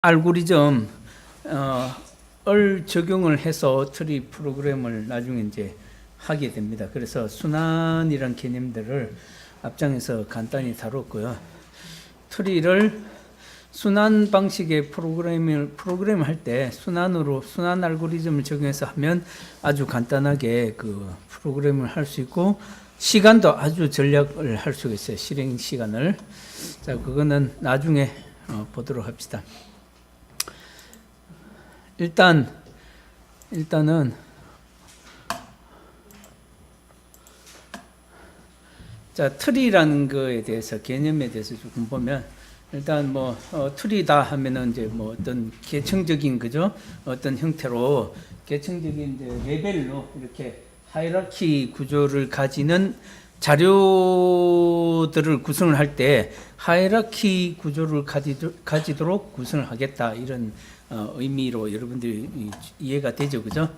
알고리즘을 적용을 해서 트리 프로그램을 나중에 이제 하게 됩니다. 그래서 순환이란 개념들을 앞장에서 간단히 다뤘고요. 트리를 순환 방식의 프로그램을 할 때 순환 알고리즘을 적용해서 하면 아주 간단하게 그 프로그램을 할 수 있고, 시간도 아주 전략을 할 수가 있어요. 실행 시간을. 자, 그거는 나중에 보도록 합시다. 일단은 자, 트리라는 거에 대해서, 개념에 대해서 조금 보면, 일단 트리다 하면은 이제 어떤 계층적인, 그죠? 어떤 형태로 계층적인 이제 레벨로 이렇게 하이라키 구조를 가지는 자료들을 구성을 할 때 하이라키 구조를 가지도록 구성을 하겠다, 이런 의미로 여러분들이 이해가 되죠, 그죠?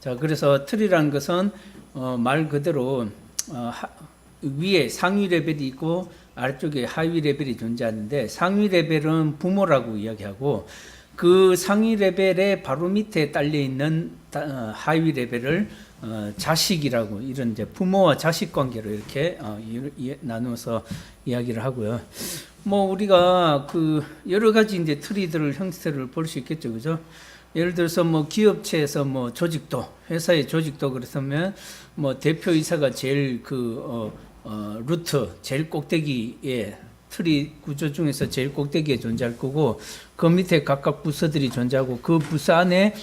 자, 그래서 트리라는 것은 말 그대로 위에 상위 레벨이 있고 아래쪽에 하위 레벨이 존재하는데, 상위 레벨은 부모라고 이야기하고, 그 상위 레벨의 바로 밑에 딸려 있는 하위 레벨을 자식이라고, 이런 이제 부모와 자식 관계로 이렇게 나누어서 이야기를 하고요. 우리가 그 여러 가지 이제 트리들을, 형태를 볼 수 있겠죠, 그죠? 예를 들어서 기업체에서 조직도, 회사의 조직도, 그렇다면 대표이사가 제일 루트, 제일 꼭대기에, 트리 구조 중에서 제일 꼭대기에 존재할 거고, 그 밑에 각각 부서들이 존재하고, 그 부서 안에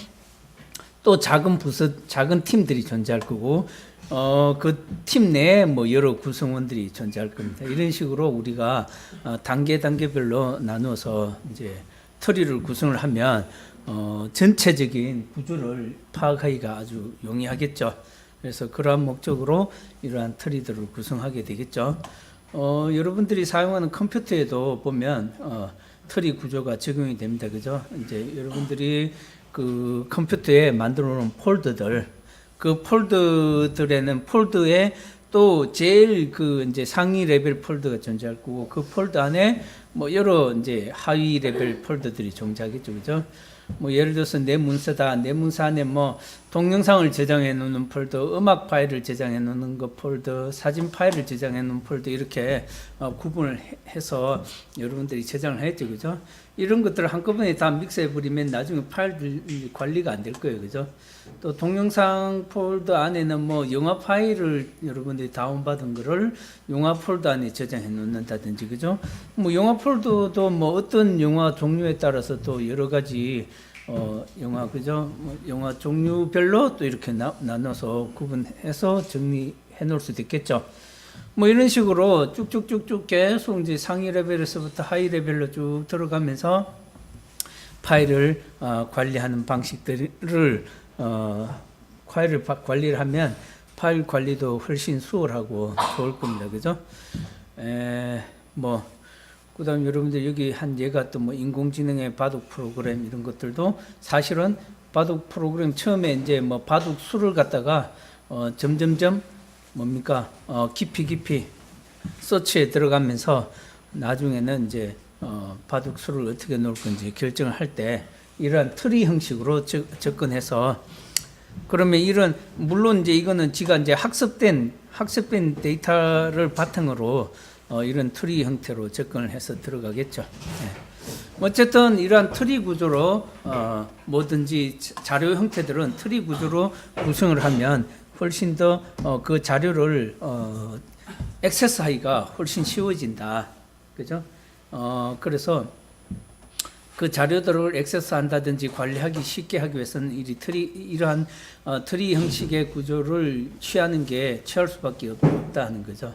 또 작은 팀들이 존재할 거고, 그 팀 내에 여러 구성원들이 존재할 겁니다. 이런 식으로 우리가 단계별로 나누어서 이제 트리를 구성을 하면 전체적인 구조를 파악하기가 아주 용이하겠죠. 그래서 그러한 목적으로 이러한 트리들을 구성하게 되겠죠. 여러분들이 사용하는 컴퓨터에도 보면 트리 구조가 적용이 됩니다. 그죠? 이제 여러분들이 그 컴퓨터에 만들어 놓은 폴더들, 그 폴더들에는 폴더에 또 제일 이제 상위 레벨 폴더가 존재할 거고, 그 폴더 안에 여러 이제 하위 레벨 폴더들이 존재하겠죠. 그죠? 예를 들어서 내 문서다. 내 문서 안에 동영상을 저장해 놓는 폴더, 음악 파일을 저장해 놓는 거 폴더, 사진 파일을 저장해 놓는 폴더, 이렇게 구분을 해서 여러분들이 저장을 했죠. 그죠? 이런 것들을 한꺼번에 다 믹스해 버리면 나중에 파일들 관리가 안 될 거예요. 그죠? 또 동영상 폴더 안에는 영화 파일을 여러분들이 다운받은 거를 영화 폴더 안에 저장해 놓는다든지, 그죠? 영화 폴더도 어떤 영화 종류에 따라서 또 여러 가지 영화, 그죠? 영화 종류별로 또 이렇게 나눠서 구분해서 정리해 놓을 수도 있겠죠. 이런 식으로 쭉쭉쭉쭉 계속 이제 상위 레벨에서부터 하위 레벨로 쭉 들어가면서 파일을 관리하는 방식들을 관리를 하면 파일 관리도 훨씬 수월하고 좋을 겁니다. 그죠? 그 다음 여러분들 여기 한 예가 또 인공지능의 바둑 프로그램, 이런 것들도 사실은 바둑 프로그램 처음에 이제 바둑 수를 갖다가 점점점 깊이 서치에 들어가면서 나중에는 이제 바둑 수를 어떻게 놓을 건지 결정을 할 때 이러한 트리 형식으로 접근해서, 그러면 물론 이제 이거는 지가 이제 학습된 데이터를 바탕으로 이런 트리 형태로 접근을 해서 들어가겠죠. 네. 어쨌든 이러한 트리 구조로 뭐든지 자료 형태들은 트리 구조로 구성을 하면 훨씬 더 그 자료를 액세스하기가 훨씬 쉬워진다. 그죠? 그래서 그 자료들을 액세스한다든지 관리하기 쉽게 하기 위해서는 이러한 트리 형식의 구조를 취할 수밖에 없다 하는 거죠.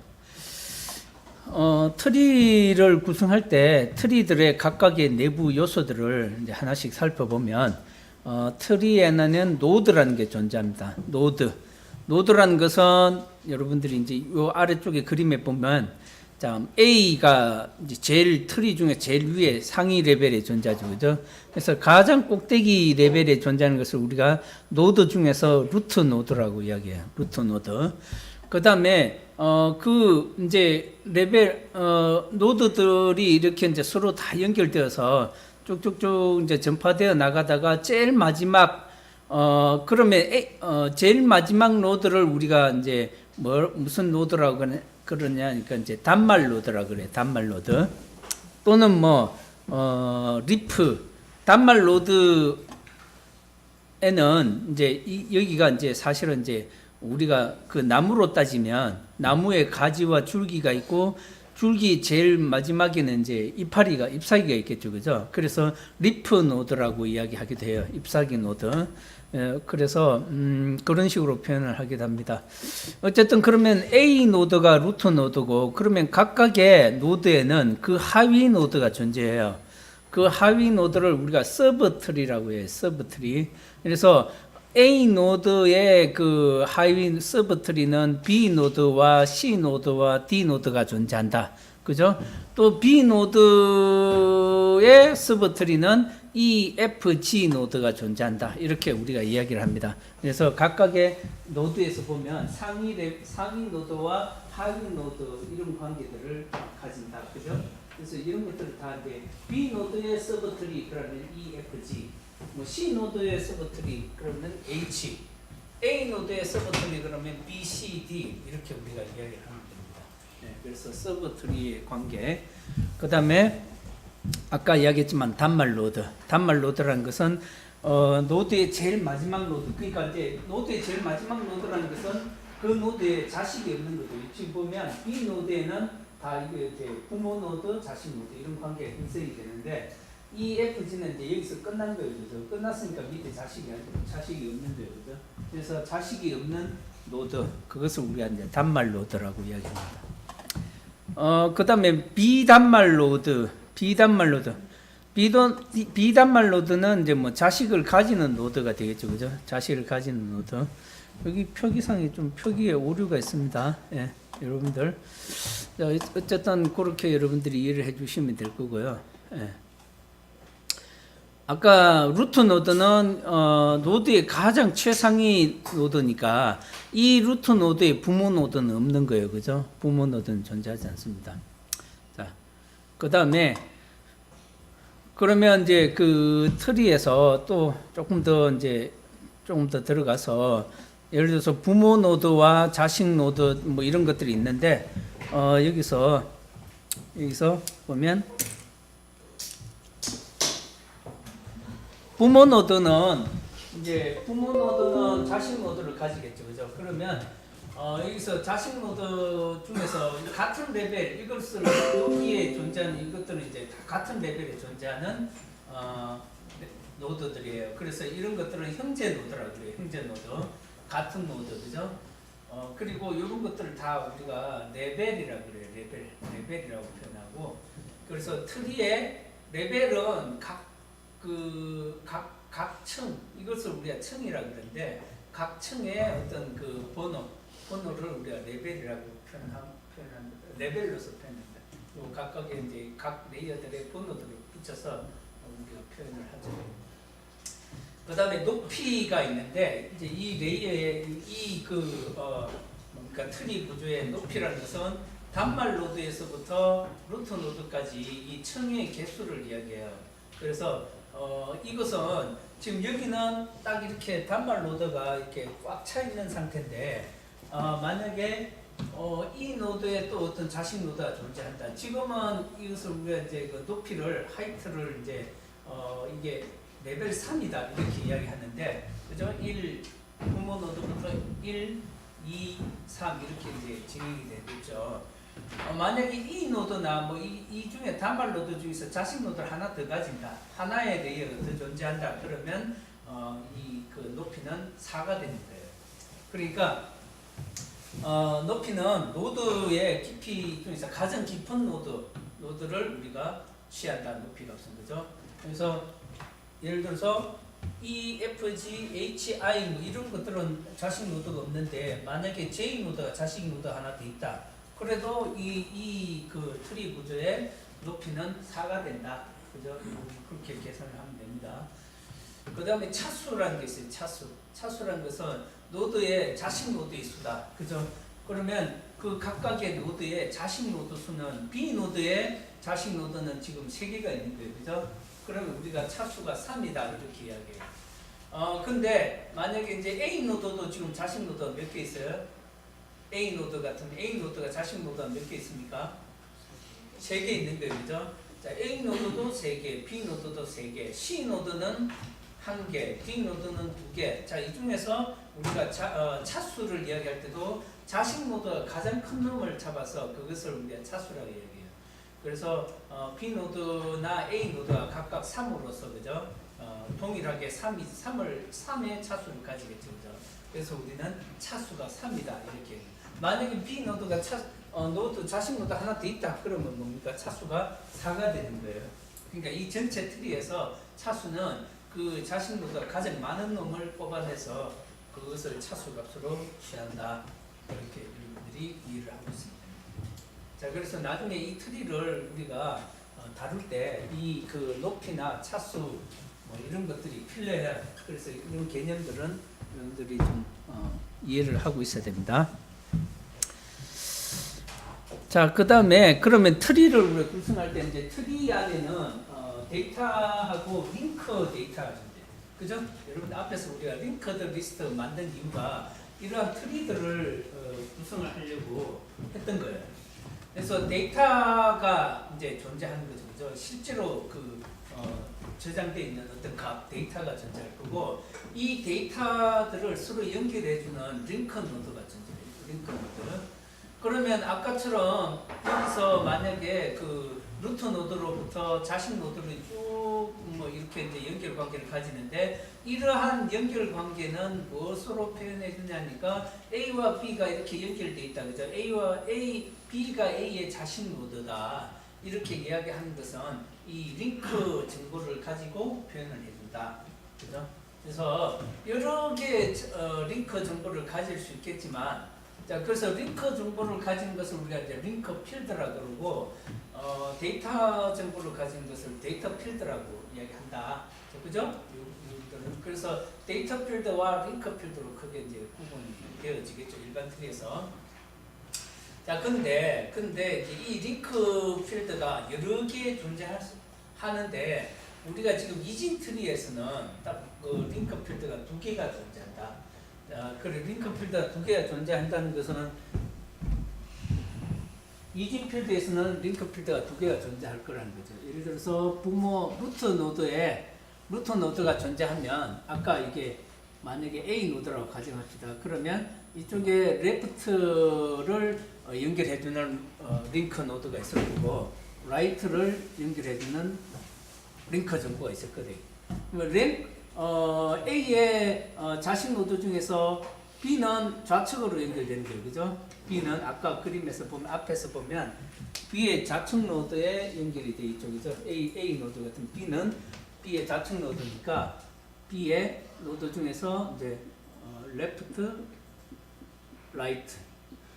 트리를 구성할 때 트리들의 각각의 내부 요소들을 이제 하나씩 살펴보면, 트리에는 노드라는 게 존재합니다. 노드라는 것은 여러분들이 이제 요 아래쪽에 그림에 보면, 자, A가 이제 트리 중에 제일 위에 상위 레벨에 존재하죠. 그죠? 그래서 가장 꼭대기 레벨에 존재하는 것을 우리가 노드 중에서 루트 노드라고 이야기해요. 루트 노드. 그 다음에, 이제 레벨, 노드들이 이렇게 이제 서로 다 연결되어서 쭉쭉쭉 이제 전파되어 나가다가 제일 마지막 그러면 제일 마지막 노드를 우리가 이제 무슨 노드라고 그러냐니까 이제 단말 노드라 그래. 단말 노드 또는 리프 단말 노드에는 이제 여기가 이제 사실은 이제 우리가 그 나무로 따지면 나무의 가지와 줄기가 있고 줄기 제일 마지막에는 이제 잎사귀가 있겠죠, 그죠? 그래서 리프 노드라고 이야기하기도 해요. 잎사귀 노드. 그래서 그런 식으로 표현을 하기도 합니다. 어쨌든 그러면 A 노드가 루트 노드고 그러면 각각의 노드에는 그 하위 노드가 존재해요. 그 하위 노드를 우리가 서브트리라고 해요. 서브트리. 그래서 A 노드의 그 하위 서브트리는 B 노드와 C 노드와 D 노드가 존재한다. 그죠? 또 B 노드의 서브트리는 E, F, G 노드가 존재한다. 이렇게 우리가 이야기를 합니다. 그래서 각각의 노드에서 보면 상위 노드와 하위 노드 이런 관계들을 가진다. 그죠? 그래서 이런 것들을 다 이제 B 노드의 서브트리 그러면 E, F, G C 노드의 서브트리 그러면 H, A 노드의 서브트리 그러면 B, C, D 이렇게 우리가 이야기를 하면 됩니다. 네, 그래서 서브트리의 관계. 그 다음에 아까 이야기했지만 단말 노드라는 것은 노드의 제일 마지막 노드. 그러니까 이제 노드의 제일 마지막 노드라는 것은 그 노드에 자식이 없는 거죠. 지금 보면 B 노드에는 다 이게 이제 부모 노드, 자식 노드 이런 관계가 형성이 되는데. 이 FG는 이제 여기서 끝난 거예요. 그죠? 끝났으니까 밑에 자식이 없는 거예요. 그죠? 그래서 자식이 없는 노드, 그것을 우리가 이제 단말 노드라고 이야기합니다. 그 다음에 비단말 노드. 비단말 노드는 이제 자식을 가지는 노드가 되겠죠. 그죠? 자식을 가지는 노드. 여기 표기상에 좀 표기에 오류가 있습니다. 예, 여러분들. 어쨌든 그렇게 여러분들이 이해를 해 주시면 될 거고요. 예. 아까 루트 노드는 노드의 가장 최상위 노드니까 이 루트 노드의 부모 노드는 없는 거예요. 그죠? 부모 노드는 존재하지 않습니다. 자, 그 다음에 그러면 이제 그 트리에서 또 조금 더 들어가서 예를 들어서 부모 노드와 자식 노드 뭐 이런 것들이 있는데 여기서 보면 부모 노드는 자식 노드를 가지겠죠. 그죠? 그러면 여기서 자식 노드 중에서 같은 레벨 이것을 여기에 존재하는 이것들은 이제 다 같은 레벨에 존재하는 노드들이에요. 그래서 이런 것들은 형제 노드라고 그래요. 형제 노드. 같은 노드. 그죠? 그리고 이런 것들을 다 우리가 레벨이라고 그래요. 레벨이라고 표현하고. 그래서 트리의 레벨은 각 층, 이것을 우리가 층이라고 그러는데, 각 층의 어떤 그 번호를 우리가 레벨이라고 표현합니다. 레벨로서 표현합니다. 요 각각의 이제 각 레이어들의 번호들을 붙여서 우리가 표현을 하죠. 그 다음에 높이가 있는데, 이제 이 레이어의 그러니까 트리 구조의 높이라는 것은 단말 노드에서부터 루트 노드까지 이 층의 개수를 이야기해요. 그래서 이것은 지금 여기는 딱 이렇게 단말 노드가 이렇게 꽉 차 있는 상태인데 만약에 이 노드에 또 어떤 자식 노드가 존재한다. 지금은 이것을 우리가 이제 그 높이를 하이트를 이제 이게 레벨 3이다 이렇게 이야기하는데 그죠? 1 부모 노드부터 1, 2, 3 이렇게 이제 진행이 되겠죠. 만약에 이 노드나 이 중에 단말 노드 중에서 자식 노드를 하나 더 가진다. 하나의 레이어가 더 존재한다. 그러면 이 그 높이는 4가 되는 거예요. 그러니까 높이는 노드의 깊이 중에서 가장 깊은 노드를 우리가 취한다. 높이 값은 거죠. 그래서 예를 들어서 E, F, G, H, I 뭐 이런 것들은 자식 노드가 없는데 만약에 J 노드가 자식 노드 하나 더 있다. 그래도 그 트리 구조의 높이는 4가 된다. 그죠? 그렇게 계산을 하면 됩니다. 그 다음에 차수라는 게 있어요. 차수라는 것은 노드의 자식 노드의 수다. 그죠? 그러면 그 각각의 노드의 자식 노드 수는 B 노드의 자식 노드는 지금 3개가 있는 거예요. 그죠? 그러면 우리가 차수가 3이다 이렇게 이야기해요. 근데 만약에 이제 A 노드도 지금 자식 노드가 몇 개 있어요? A 노드 같은 A 노드가 자식 노드가 몇 개 있습니까? 3개 있는 거예요, 그죠? 자, A 노드도 3개, B 노드도 3개, C 노드는 1개, D 노드는 2개. 자, 이 중에서 우리가 차수를 이야기할 때도 자식 노드가 가장 큰 놈을 잡아서 그것을 우리가 차수라고 얘기해요. 그래서 B 노드나 A 노드가 각각 3으로서 그죠? 동일하게 3의 차수를 가지겠죠, 그죠? 그래서 우리는 차수가 3이다 이렇게 해요. 만약에 B 노드가 노드 자식 노드 하나 더 있다 그러면 뭡니까? 차수가 4가 되는 거예요. 그러니까 이 전체 트리에서 차수는 그 자식 노드가 가장 많은 놈을 뽑아내서 그것을 차수값으로 취한다. 이렇게 여러분들이 이해를 하고 있습니다. 자, 그래서 나중에 이 트리를 우리가 다룰 때 이 그 높이나 차수 뭐 이런 것들이 필요해요. 그래서 이런 개념들은 여러분들이 좀 이해를 하고 있어야 됩니다. 자, 그 다음에 그러면 트리를 우리가 구성할 때 이제 트리 안에는 데이터하고 링크 데이터가 존재. 그죠? 여러분 앞에서 우리가 링크드 리스트 만든 이유가 이러한 트리들을 구성을 하려고 했던 거예요. 그래서 데이터가 이제 존재하는 거죠. 그죠? 실제로 그 저장되어 있는 어떤 값 데이터가 존재할 거고 이 데이터들을 서로 연결해주는 링크 노드가 존재해요. 링크 노드. 그러면 아까처럼 여기서 만약에 그 루트 노드로부터 자식 노드로 쭉 뭐 이렇게 이제 연결 관계를 가지는데 이러한 연결 관계는 무엇으로 표현해 주냐니까 A와 B가 이렇게 연결되어 있다 그죠? B가 A의 자식 노드다 이렇게 이야기하는 것은 이 링크 정보를 가지고 표현을 해준다 그죠? 그래서 여러 개의 링크 정보를 가질 수 있겠지만 자, 그래서 링크 정보를 가진 것을 우리가 이제 링크 필드라고 그러고 데이터 정보를 가진 것을 데이터 필드라고 이야기한다. 그죠? 그래서 데이터 필드와 링크 필드로 크게 이제 구분이 되어지겠죠. 일반 트리에서. 자, 근데 이 링크 필드가 여러 개 존재하는데 우리가 지금 이진 트리에서는 딱 그 링크 필드가 2개가 존재한다. 그래 링크 필드가 2개가 존재한다는 것은 이진 필드에서는 링크 필드가 2개가 존재할 거라는 거죠. 예를 들어서 부모 루트 노드가 존재하면 아까 이게 만약에 A 노드라고 가정합시다. 그러면 이쪽에 레프트를 연결해주는 링크 노드가 있을 거고 라이트를 연결해주는 링크 정보가 있을 거예요. A의 자식 노드 중에서 B는 좌측으로 연결되는 거예요. 그죠? B는 아까 그림에서 보면, 앞에서 보면 B의 좌측 노드에 연결이 되어 있죠. 그죠? A 노드 같은 B는 B의 좌측 노드니까 B의 노드 중에서 이제 left, right.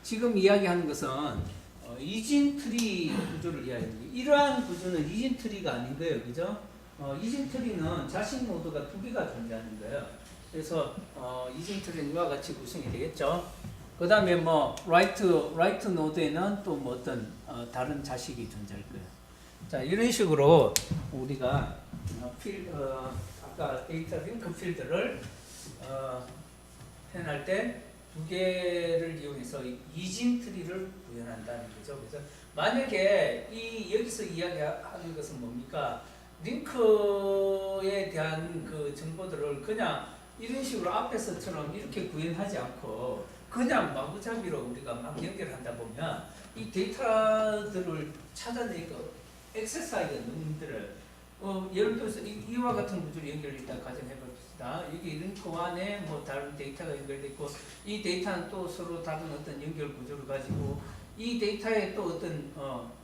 지금 이야기하는 것은 이진 트리 구조를 이야기합니다. 이러한 구조는 이진 트리가 아닌 거예요. 그죠? 이진 트리는 자식 노드가 2개가 존재하는 거예요. 그래서 이진 트리는 이와 같이 구성이 되겠죠. 그 다음에 뭐 라이트 노드에는 또 뭐 어떤 다른 자식이 존재할 거예요. 자, 이런 식으로 우리가 아까 데이터 링크 필드를 표현할 때 2개를 이용해서 이진 트리를 구현한다는 거죠. 그래서 만약에 여기서 이야기하는 것은 뭡니까? 링크에 대한 그 정보들을 그냥 이런 식으로 앞에서처럼 이렇게 구현하지 않고 그냥 마구잡이로 우리가 막 연결한다 보면 이 데이터들을 찾아내니까 액세스하기가 너무 힘들어요. 예를 들어서 이와 같은 구조로 연결됐다 가정해봅시다. 여기 링크 안에 뭐 다른 데이터가 연결되어 있고 이 데이터는 또 서로 다른 어떤 연결 구조를 가지고 이 데이터에 또 어떤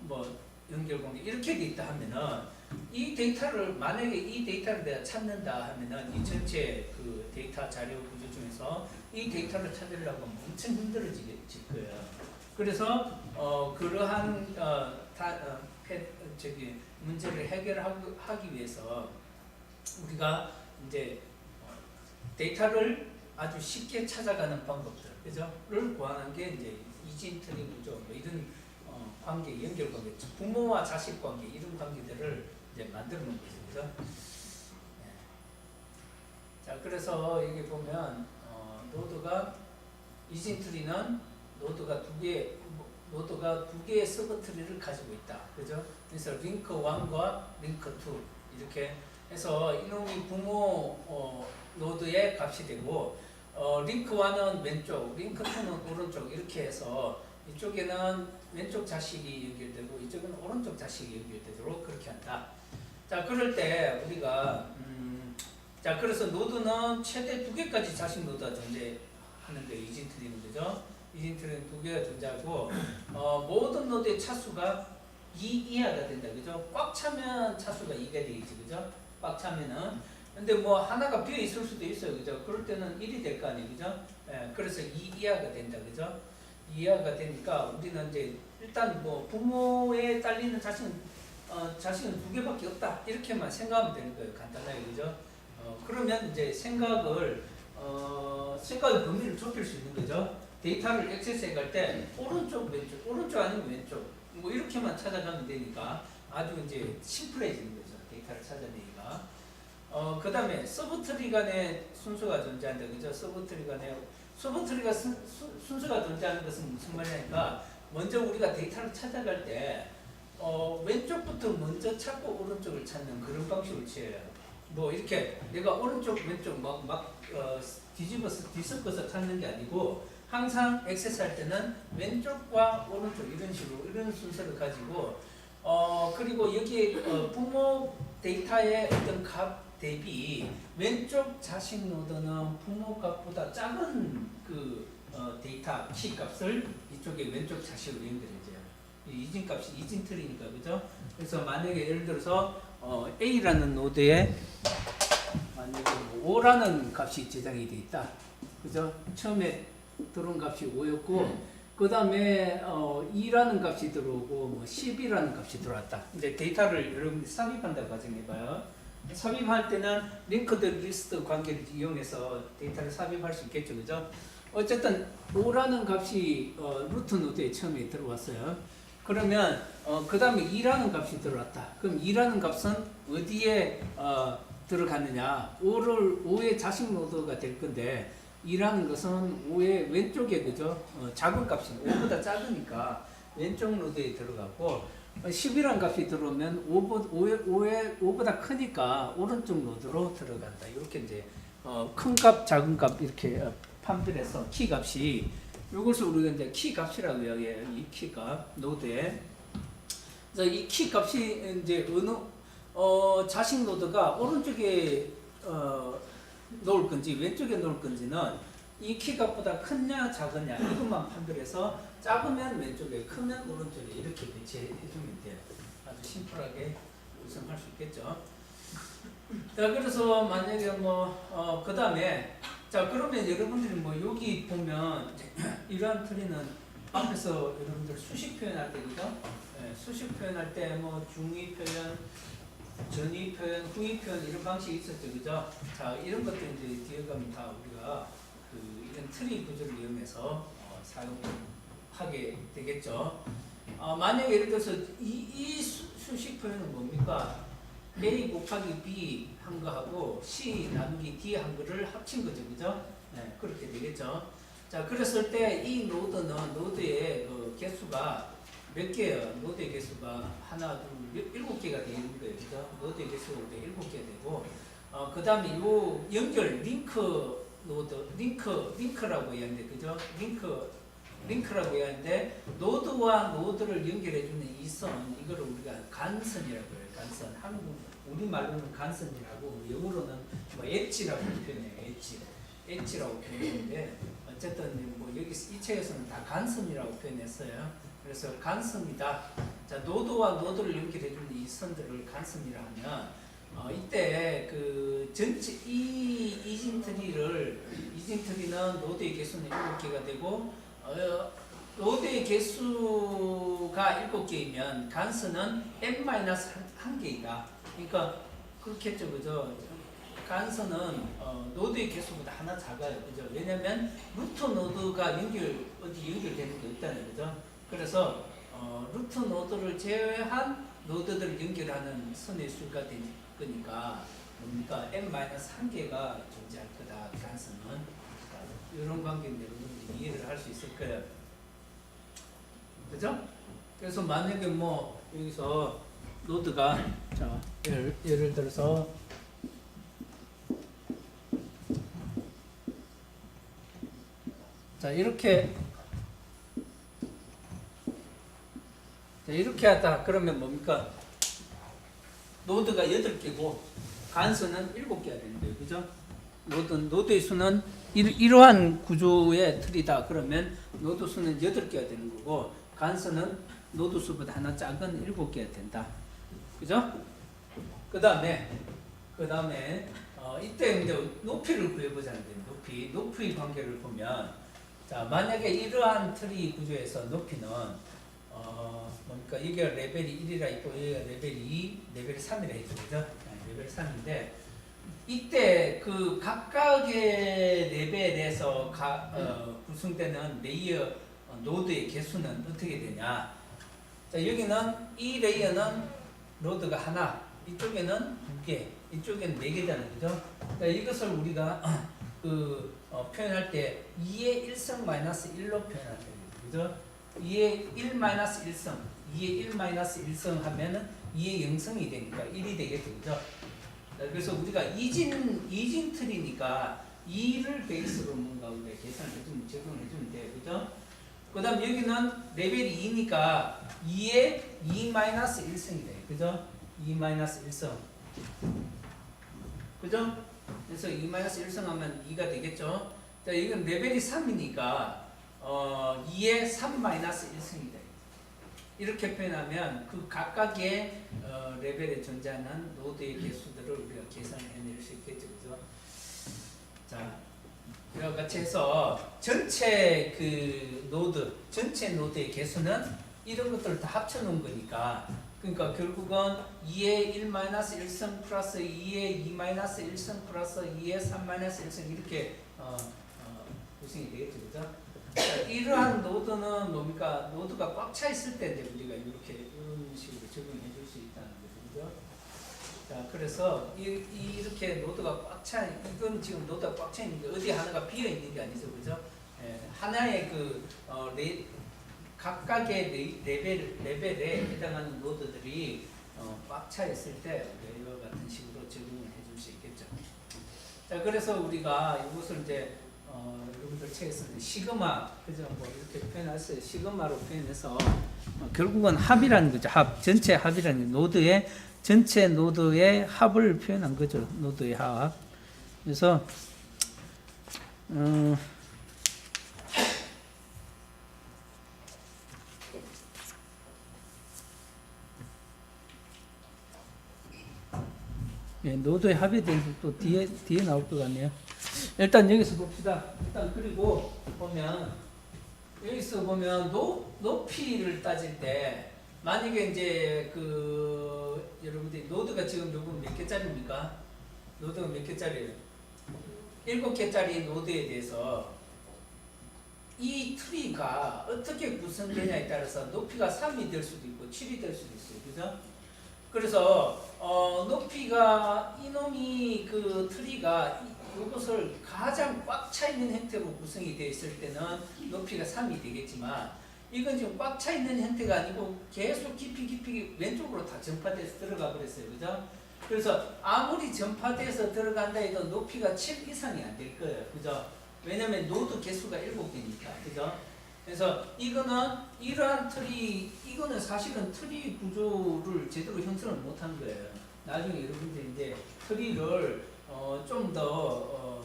뭐 연결 관계 이렇게 돼 있다 하면은 이 데이터를 만약에 이 데이터를 내가 찾는다 하면은 이 전체 그 데이터 자료 구조 중에서 이 데이터를 찾으려고 하면 엄청 힘들어질 거예요. 그래서 그러한 문제를 해결하기 위해서 우리가 이제 데이터를 아주 쉽게 찾아가는 방법들, 그죠?를 고안한 게 이제 이진 트리 구조, 뭐 이런 관계, 연결 관계, 부모와 자식 관계 이런 관계들을 이제 만들어 놓은 거죠. 그죠? 네. 자, 그래서 여기 보면 노드가 이진트리는 노드가 두 개의 서브트리를 가지고 있다. 그죠? 그래서 링크 1과 링크 2 이렇게 해서 이놈이 부모 노드의 값이 되고 링크 1은 왼쪽, 링크 2는 오른쪽 이렇게 해서 이쪽에는 왼쪽 자식이 연결되고 이쪽에는 오른쪽 자식이 연결되도록 그렇게 한다. 자, 그럴 때 우리가 자, 그래서 노드는 최대 2개까지 자식 노드가 존재하는데 이진트리는 그죠? 이진트리는 2개가 존재하고 모든 노드의 차수가 2 이하가 된다. 그죠? 꽉 차면 차수가 2가 되겠지. 그죠? 꽉 차면은 근데 뭐 하나가 비어 있을 수도 있어요. 그죠? 그럴 때는 1이 될 거 아니에요. 그죠? 예, 그래서 2 이하가 된다. 그죠? 2 이하가 되니까 우리는 이제 일단 뭐 부모에 딸리는 자식은 2개밖에 없다. 이렇게만 생각하면 되는 거예요. 간단하게. 그죠? 그러면 이제 생각의 범위를 좁힐 수 있는 거죠. 데이터를 액세스해 갈 때 오른쪽, 왼쪽, 오른쪽 아니면 왼쪽 뭐 이렇게만 찾아가면 되니까 아주 이제 심플해지는 거죠. 데이터를 찾아내기가. 그 다음에 서브트리 간의 순서가 존재한다. 그죠? 서브트리가 순서가 존재하는 것은 무슨 말이냐니까 먼저 우리가 데이터를 찾아갈 때 왼쪽부터 먼저 찾고 오른쪽을 찾는 그런 방식을 취해요. 뭐 이렇게 내가 오른쪽 왼쪽 막 뒤섞어서 찾는 게 아니고 항상 액세스할 때는 왼쪽과 오른쪽 이런 식으로 이런 순서를 가지고 그리고 여기에 부모 데이터의 어떤 값 대비 왼쪽 자식 노드는 부모 값보다 작은 그 데이터 키 값을 이쪽에 왼쪽 자식으로 연결해줘요. 이진 값이 이진트리니까 그죠? 그래서 만약에 예를 들어서 A라는 노드에 만약에 5라는 값이 저장이 돼 있다. 그죠? 처음에 들어온 값이 5였고 그 다음에 2라는 값이 들어오고 뭐 10이라는 값이 들어왔다. 이제 데이터를 여러분들이 삽입한다고 가정해봐요. 삽입할 때는 링크드 리스트 관계를 이용해서 데이터를 삽입할 수 있겠죠. 그죠? 어쨌든 5라는 값이 루트 노드에 처음에 들어왔어요. 그러면 그 다음에 2라는 값이 들어왔다. 그럼 2라는 값은 어디에 들어갔느냐? 5의 자식 노드가 될 건데 2라는 것은 5의 왼쪽에 그죠? 작은 값이 5보다 작으니까 왼쪽 노드에 들어가고 10이라는 값이 들어오면 5보다 크니까 오른쪽 노드로 들어간다. 이렇게 이제 큰 값, 작은 값 이렇게 판별해서 키 값이 이것을 우리가 이제 키 값이라고 이야기해요. 이 키 값 노드에. 그래서 이 키 값이 이제 어느 자식 노드가 오른쪽에 놓을 건지 왼쪽에 놓을 건지는 이 키 값보다 크냐 작으냐 이것만 판별해서 작으면 왼쪽에 크면 오른쪽에 이렇게 배치해 주면 돼요. 아주 심플하게 구성할 수 있겠죠. 자, 그래서 만약에 뭐 그 다음에 자, 그러면 여러분들이 뭐 여기 보면 이러한 트리는 앞에서 여러분들 수식 표현할 때 그죠? 네, 수식 표현할 때 뭐 중위 표현, 전위 표현, 후위 표현 이런 방식이 있었죠, 그죠? 자, 이런 것들 이제 뒤에 가면 다 우리가 이런 트리 구조를 이용해서 사용하게 되겠죠. 만약에 예를 들어서 이 수식 표현은 뭡니까? A 곱하기 B 한 거하고 C 나누기 D 한 거를 합친 거죠, 그죠? 네, 그렇게 되겠죠. 자, 그랬을 때 이 노드는 노드의 개수가 몇 개예요? 노드의 개수가 하나, 둘, 7개가 되는 거예요, 그죠? 노드의 개수가 7개 되고, 그 다음에 요 연결 링크 노드, 링크라고 이야기하는데, 그죠? 링크라고 이야기하는데, 노드와 노드를 연결해주는 이 선, 이거를 우리가 간선이라고 해요. 간선. 우리말로는 간선이라고, 영어로는 뭐 엣지라고 표현해요. 엣지라고 표현하는데, 어쨌든 뭐 여기 이 책에서는 다 간선이라고 표현했어요. 그래서 간선이다. 자, 노드와 노드를 연결해주는 이 선들을 간선이라 하면, 이때 그 전체 이진트리는 노드의 개수는 7개가 되고 노드의 개수가 7개이면 간선은 n-1개이다. 그러니까 그렇겠죠, 그죠? 간선은 노드의 개수보다 하나 작아요, 그죠? 왜냐면 루트 노드가 어디 연결되는 게 없다는 거죠. 그래서 루트 노드를 제외한 노드들을 연결하는 선의 수가 될 거니까 뭡니까? n-1개가 존재할 거다. 단서는 이런 관계인데 여러분들이 이해를 할 수 있을 거예요. 그죠? 그래서 만약에 뭐 여기서 노드가 자 예를 들어서 자 이렇게 하다 그러면 뭡니까? 노드가 8개고 간수는 7개가 되는데요. 그죠? 노드의 수는 이러한 구조의 틀이다. 그러면 노드 수는 8개가 되는 거고 간수는 노드 수보다 하나 작은 7개가 된다. 그죠? 그 다음에 이때 이제 높이를 구해보자는데 높이 관계를 보면 자 만약에 이러한 트리 구조에서 높이는 뭡니까? 이게 레벨이 1이라 있고 여기가 레벨이 2, 레벨이 3이라 있죠. 그죠? 레벨 3인데 이때 그 각각의 레벨에서 구성되는 레이어 노드의 개수는 어떻게 되냐? 자 여기는 이 레이어는 노드가 하나, 이쪽에는 2개, 이쪽에는 4개잖아요. 그죠? 그러니까 이것을 우리가 표현할 때 2의 1성 마이너스 1로 표현할 때 그죠? 2의 1 마이너스 1성, 2의 1 마이너스 1성 하면은 2의 0성이 되니까 1이 되겠죠. 그죠? 그래서 우리가 이진 틀이니까 2를 베이스로 뭔가 우리가 계산해주면, 적용해주면 돼요. 그죠? 그 다음 여기는 레벨이 2니까 2의 2 마이너스 1성이 돼요. 그죠? 2 마이너스 1성. 그죠? 그래서 2 마이너스 1성 하면 2가 되겠죠? 자, 이건 레벨이 3이니까 2의 3 마이너스 1성이 돼요. 이렇게 표현하면 그 각각의 레벨에 존재하는 노드의 개수들을 우리가 계산해낼 수 있겠죠. 그죠? 자, 이와 같이 해서 전체 노드의 개수는 이런 것들을 다 합쳐놓은 거니까 그러니까 결국은 2의 1-1성 플러스 2의 2-1성 플러스 2의 3-1성 이렇게 구성이 되겠죠. 그죠? 이러한 노드는 뭡니까? 노드가 꽉 차 있을 때 우리가 이런 식으로 적용해 줄 수 있다는 거죠. 그죠? 자, 그래서 이렇게 노드가 꽉 차, 이건 지금 노드가 꽉 차 있는 게 어디 하나가 비어 있는 게 아니죠. 그죠? 하나의 각각의 레벨에 해당하는 노드들이 꽉 차 있을 때 이와 같은 식으로 적용을 해줄 수 있겠죠. 자, 그래서 우리가 이것을 이제 여러분들 책에서 시그마, 그죠? 뭐 이렇게 표현했어요. 시그마로 표현해서 결국은 합이라는 거죠. 전체 합이라는 노드의 전체 노드의 합을 표현한 거죠. 노드의 합. 그래서 노드의 합에 대해서 또 뒤에 나올 것 같네요. 일단 여기서 봅시다. 일단 그리고 여기서 보면 높이를 따질 때 만약에 이제 여러분들이 노드가 지금 요건 몇 개짜리입니까? 노드가 몇 개짜리예요? 7개짜리 노드에 대해서 이 트리가 어떻게 구성되냐에 따라서 높이가 3이 될 수도 있고 7이 될 수도 있어요. 그죠? 그래서 높이가 이놈이 트리가 이것을 가장 꽉 차 있는 형태로 구성이 되어 있을 때는 높이가 3이 되겠지만 이건 지금 꽉 차 있는 형태가 아니고 계속 깊이 왼쪽으로 다 전파돼서 들어가 버렸어요. 그죠? 그래서 아무리 전파돼서 들어간다 해도 높이가 7 이상이 안 될 거예요. 그죠? 왜냐면 노드 개수가 7개니까. 그죠? 그래서 이러한 트리, 이거는 사실은 트리 구조를 제대로 형성을 못한 거예요. 나중에 여러분들이 이제 트리를 좀 더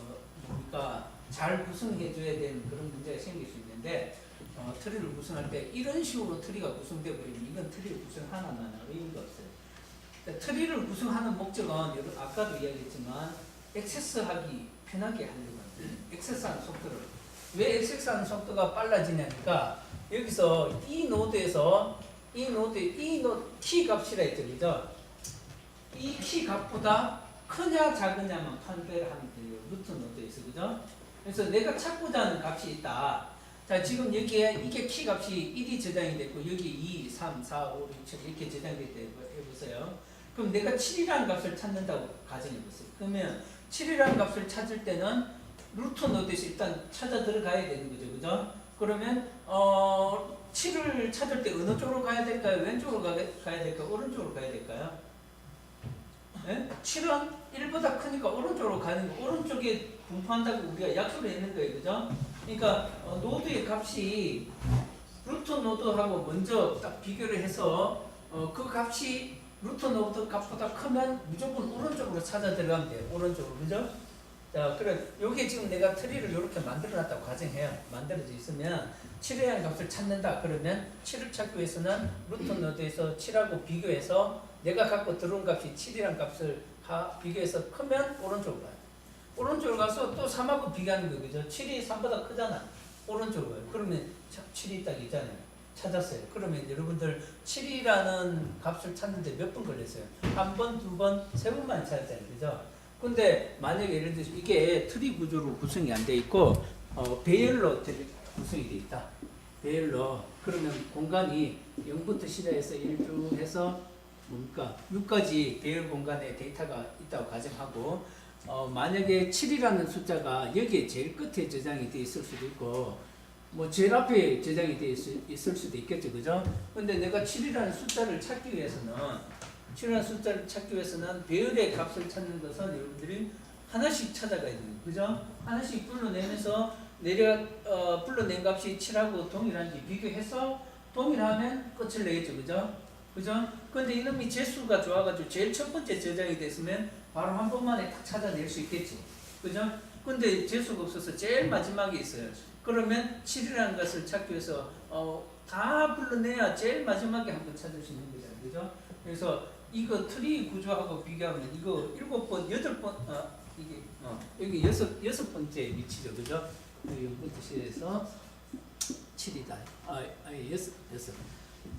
잘 구성해줘야 되는 그런 문제가 생길 수 있는데 트리를 구성할 때 이런 식으로 트리가 구성되어 버리면 이건 트리를 구성하나마나 의미가 없어요. 그러니까 트리를 구성하는 목적은 아까도 이야기했지만 액세스하기 편하게 하려고 합니다. 액세스하는 속도를. 왜 액세스하는 속도가 빨라지냐니까 여기서 이 노드에서 이 키 값이라 했죠. 그죠? 이 키 값보다 크냐 작으냐만 판별을 하면 돼요. 루트 노드에서. 그죠? 그래서 내가 찾고자 하는 값이 있다. 자, 지금 여기에 이게 키 값이 1이 저장이 됐고 여기 2, 3, 4, 5, 6, 7 이렇게 저장이 됐고 해보세요. 그럼 내가 7이라는 값을 찾는다고 가정해보세요. 그러면 7이라는 값을 찾을 때는 루트 노드에서 일단 찾아 들어가야 되는 거죠. 그죠? 그러면 7을 찾을 때 어느 쪽으로 가야 될까요? 왼쪽으로 가야 될까요? 오른쪽으로 가야 될까요? 네? 7은 1보다 크니까 오른쪽으로 가는 거, 오른쪽에 분포한다고 우리가 약속을 했는 거예요. 그죠? 그러니까 노드의 값이 루트 노드하고 먼저 딱 비교를 해서 그 값이 루트 노드 값보다 크면 무조건 오른쪽으로 찾아 들어가면 돼요. 오른쪽으로. 그죠? 자, 그래. 요게 지금 내가 트리를 이렇게 만들어 놨다고 가정해요. 만들어져 있으면 7에 대한 값을 찾는다. 그러면 7을 찾기 위해서는 루트 노드에서 7하고 비교해서 내가 갖고 들어온 값이 7이란 값을 비교해서 크면 오른쪽으로 가요. 오른쪽으로 가서 또 3하고 비교하는 거예요. 그죠? 7이 3보다 크잖아. 오른쪽으로 가요. 그러면 7이 딱 있잖아요. 찾았어요. 그러면 여러분들 7이라는 값을 찾는데 몇 번 걸렸어요? 한 번, 두 번, 세 번만 찾았잖아요. 그죠? 근데 만약에 예를 들어서 이게 트리 구조로 구성이 안 돼 있고 배열로 구성이 돼 있다. 배열로. 그러면 공간이 0부터 시작해서 1쭉 해서 뭡니까? 6까지 배열 공간에 데이터가 있다고 가정하고 만약에 7이라는 숫자가 여기에 제일 끝에 저장이 돼 있을 수도 있고 뭐 제일 앞에 저장이 돼 있을 수도 있겠죠. 그죠? 근데 내가 7이라는 숫자를 찾기 위해서는 배열의 값을 찾는 것은 여러분들이 하나씩 찾아가야 돼요. 그죠? 하나씩 불러내면서 내가 불러낸 값이 7하고 동일한지 비교해서 동일하면 끝을 내겠죠. 그죠? 그죠? 근데 이놈이 재수가 좋아가지고 제일 첫 번째 저장이 됐으면 바로 한 번만에 딱 찾아낼 수 있겠지. 그죠? 근데 재수가 없어서 제일 마지막에 있어요. 그러면 7이라는 것을 찾기 위해서 다 불러내야 제일 마지막에 한번 찾을 수 있는 거잖아요. 그죠? 그래서 이거 트리 구조하고 비교하면 이거 7번, 8번, 여기 여섯 번째 위치죠. 그죠? 0부터 시작해서 7이다. 여섯.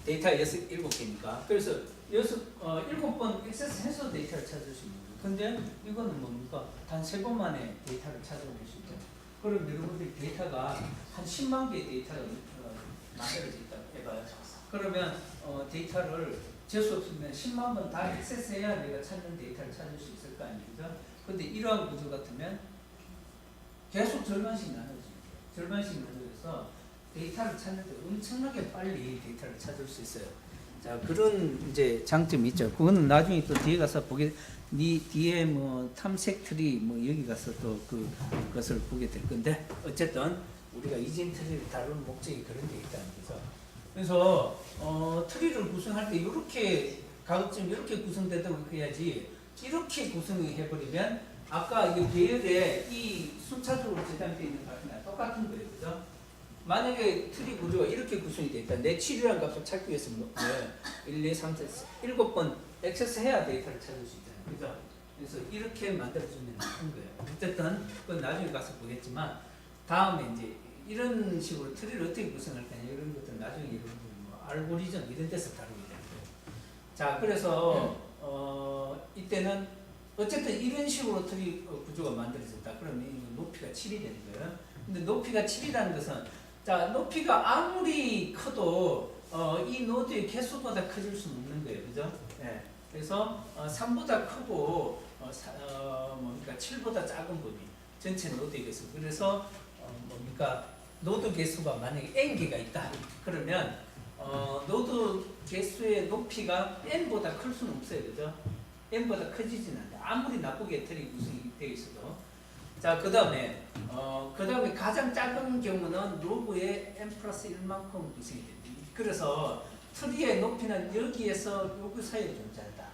데이터 7개니까. 그래서 7번 액세스해서 데이터를 찾을 수 있는 거예요. 근데 이거는 뭡니까? 단 3번 만에 데이터를 찾아낼 수 있죠. 그럼 여러분들이 데이터가 한 10만 개의 데이터가 만들어져 있다고 해봐요. 그러면 데이터를 재수 없으면 10만 번 다 액세스해야 내가 찾는 데이터를 찾을 수 있을 거 아닙니까? 근데 이러한 구조 같으면 계속 절반씩 나눠지죠. 절반씩 나눠져서 데이터를 찾는데 엄청나게 빨리 데이터를 찾을 수 있어요. 자, 그런 이제 장점이 있죠. 그거는 나중에 또 뒤에 가서 뒤에 뭐 탐색 트리 뭐 여기 가서 또 그것을 보게 될 건데 어쨌든 우리가 이진 트리를 다루는 목적이 그런 데 있다는 거죠. 그래서 트리를 구성할 때 이렇게 가급적 이렇게 구성되도록 해야지 이렇게 구성을 해버리면 아까 이 배열에 이 순차적으로 저장되어 있는 값이랑 똑같은 거예요. 그죠? 만약에 트리 구조가 이렇게 구성이 되어 있다. 내 7이라는 값을 찾기 위해서 1, 2, 3, 4, 7번 액세스 해야 데이터를 찾을 수 있잖아요. 그죠? 그래서 이렇게 만들어주면 하는 거예요. 어쨌든 그건 나중에 가서 보겠지만 다음에 이제 이런 식으로 트리를 어떻게 구성할 거냐 이런 것들 나중에 여러분들 뭐 알고리즘 이런 데서 다루게 되는 거예요. 자, 그래서 이때는 어쨌든 이런 식으로 트리 구조가 만들어졌다. 그러면 높이가 7이 되는 거예요. 근데 높이가 7이라는 것은 자, 높이가 아무리 커도 이 노드의 개수보다 커질 수는 없는 거예요. 그죠? 네. 그래서 3보다 크고 뭡니까 7보다 작은 범위 전체 노드의 개수. 그래서 뭡니까 노드 개수가 만약에 n개가 있다. 그러면 노드 개수의 높이가 n보다 클 수는 없어요. 그죠? n보다 커지진 않는다. 아무리 나쁘게 트리 구성이 되어 있어도. 자, 그 다음에 가장 작은 경우는 로그의 n 플러스 1만큼 구성이 됩니다. 그래서 트리의 높이는 여기에서 요구 사이에 존재한다.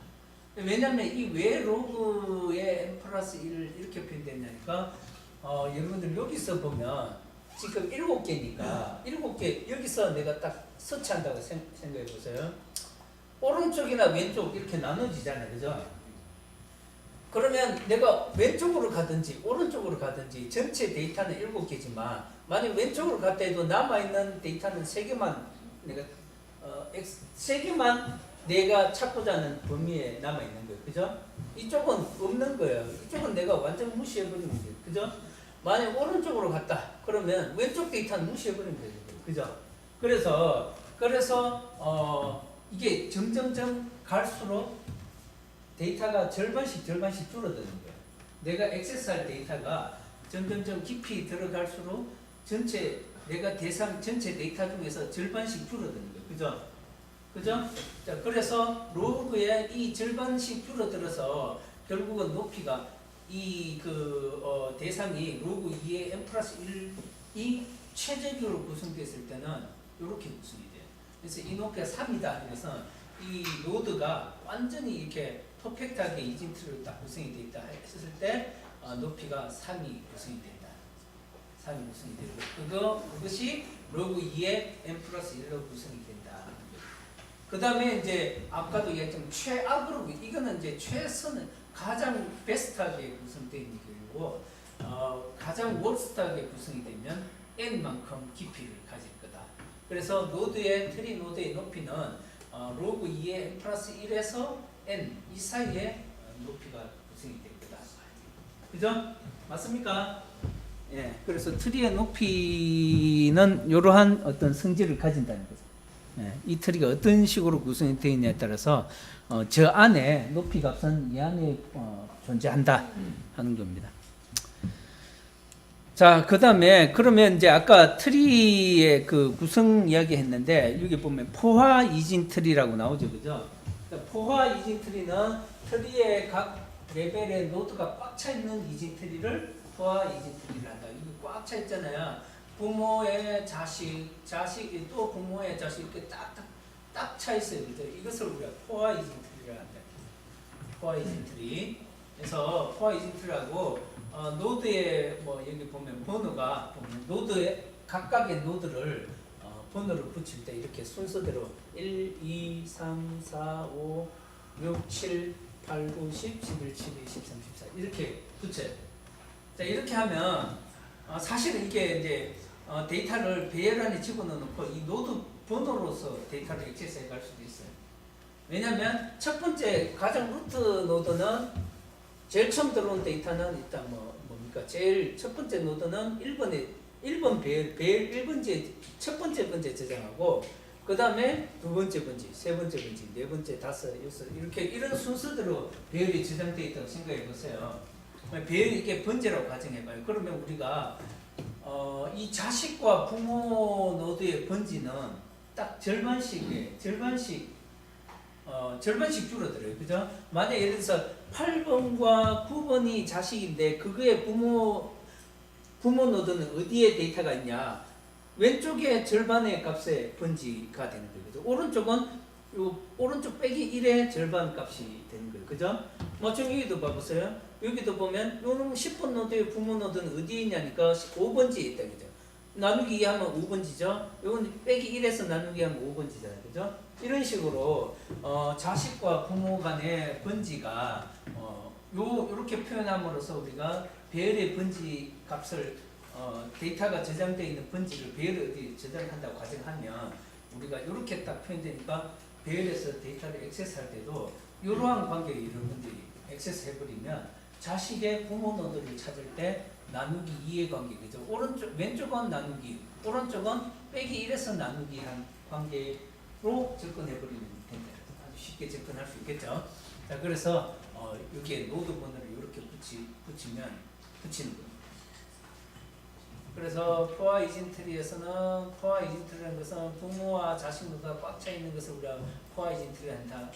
왜냐하면 이 왜 로그의 n 플러스 1 이렇게 표현됐냐니까 여러분들 여기서 보면 지금 7개니까 7개 여기서 내가 딱 서치한다고 생각해 보세요. 오른쪽이나 왼쪽 이렇게 나눠지잖아요. 그죠? 그러면 내가 왼쪽으로 가든지 오른쪽으로 가든지 전체 데이터는 7개지만 만약 왼쪽으로 갔다 해도 남아있는 데이터는 3개만 내가 찾고자 하는 범위에 남아있는 거예요. 그죠? 이쪽은 없는 거예요. 이쪽은 내가 완전 무시해버리면 돼요. 그죠? 만약 오른쪽으로 갔다 그러면 왼쪽 데이터는 무시해버리면 돼요. 그죠? 그래서 이게 점점점 갈수록 데이터가 절반씩 줄어드는 거예요. 내가 액세스할 데이터가 점점점 깊이 들어갈수록 전체 내가 대상 전체 데이터 중에서 절반씩 줄어드는 거예요. 그죠? 그죠? 자, 그래서 로그에 이 절반씩 줄어들어서 결국은 높이가 대상이 로그 2의 n 플러스 1이 최적으로 구성됐을 때는 이렇게 구성이 돼요. 그래서 이 높이가 3이다 하면서 이 노드가 완전히 이렇게 퍼펙트하게 이진트로 딱 구성이 되어 있다 했을 때 높이가 3이 구성이 된다. 3이 구성이 되고 그것이 로그 2의 n 플러스 1로 구성이 된다. 그 다음에 이제 아까도 얘기했지만 최악으로 이거는 이제 최선은 가장 베스트하게 구성되어 있는 경우고 가장 워스트하게 구성이 되면 n만큼 깊이를 가질 거다. 그래서 트리 노드의 높이는 로그 2의 n 플러스 1에서 n 이 사이에 높이가 구성이 될 거다. 그죠? 맞습니까? 예. 그래서 트리의 높이는 이러한 어떤 성질을 가진다는 거죠. 예. 이 트리가 어떤 식으로 구성이 되어 있냐에 따라서 저 안에 높이 값은 이 안에 존재한다 하는 겁니다. 자, 그 다음에 그러면 이제 아까 트리의 그 구성 이야기 했는데 여기 보면 포화 이진 트리라고 나오죠, 그죠? 포화 이진 트리는 트리의 각 레벨의 노드가 꽉 차 있는 이진 트리를 포화 이진 트리를 한다. 이거 꽉 차 있잖아요. 부모의 자식, 자식이 또 부모의 자식 이렇게 딱 차 있어요. 그죠? 이것을 우리가 포화 이진 트리를 한다. 포화 이진 트리. 그래서 포화 이진 트리라고 노드에 뭐 여기 보면 번호가 노드에 각각의 노드를 번호를 붙일 때 이렇게 순서대로 1, 2, 3, 4, 5, 6, 7, 8, 9, 10, 11, 12, 13, 14 이렇게 붙여요. 자, 이렇게 하면 사실은 이게 이제 데이터를 배열 안에 집어넣고 이 노드 번호로서 데이터를 액세스해 갈 수도 있어요. 왜냐하면 첫 번째 가장 루트 노드는 제일 처음 들어온 데이터는 일단 뭡니까? 제일 첫 번째 노드는 1번 배열 1번째 첫 번째 번째 저장하고 그 다음에 두 번째 번지, 세 번째 번지, 네 번째, 다섯, 여섯 이렇게 이런 순서대로 배열이 저장되어 있다고 생각해 보세요. 배열이 이게 번제라고 가정해봐요. 그러면 우리가 이 자식과 부모 노드의 번지는 딱 절반씩 줄어들어요. 그죠? 만약 예를 들어서 8번과 9번이 자식인데 그거의 부모 노드는 어디에 데이터가 있냐? 왼쪽에 절반의 값의 번지가 되는 거죠. 오른쪽은 오른쪽 빼기 1의 절반 값이 되는 거예요. 그죠? 지금 여기도 봐보세요. 여기도 보면 요는 10번 노드의 부모 노드는 어디에 있냐니까 5번지에 있다. 그죠? 나누기 2 하면 5번지죠? 요건 빼기 1에서 나누기 하면 5번지잖아요. 그죠? 이런 식으로 자식과 부모 간의 번지가 요렇게 표현함으로써 우리가 배열의 번지 값을 데이터가 저장되어 있는 번지를 배열에 어디 저장한다고 가정하면 우리가 이렇게 딱 표현되니까 배열에서 데이터를 액세스할 때도 이러한 관계를 여러분들이 액세스 해버리면 자식의 부모 노드를 찾을 때 나누기 2의 관계, 그죠? 왼쪽은 나누기, 오른쪽은 빼기 1에서 나누기 한 관계로 접근해버리면 된다. 아주 쉽게 접근할 수 있겠죠? 자, 그래서 여기에 노드 번호를 이렇게 붙이는 겁니다. 그래서 포화 이진 트리에서는 포화 이진 트리라는 것은 부모와 자식 노드가 꽉 차 있는 것을 우리가 포화 이진 트리 한다고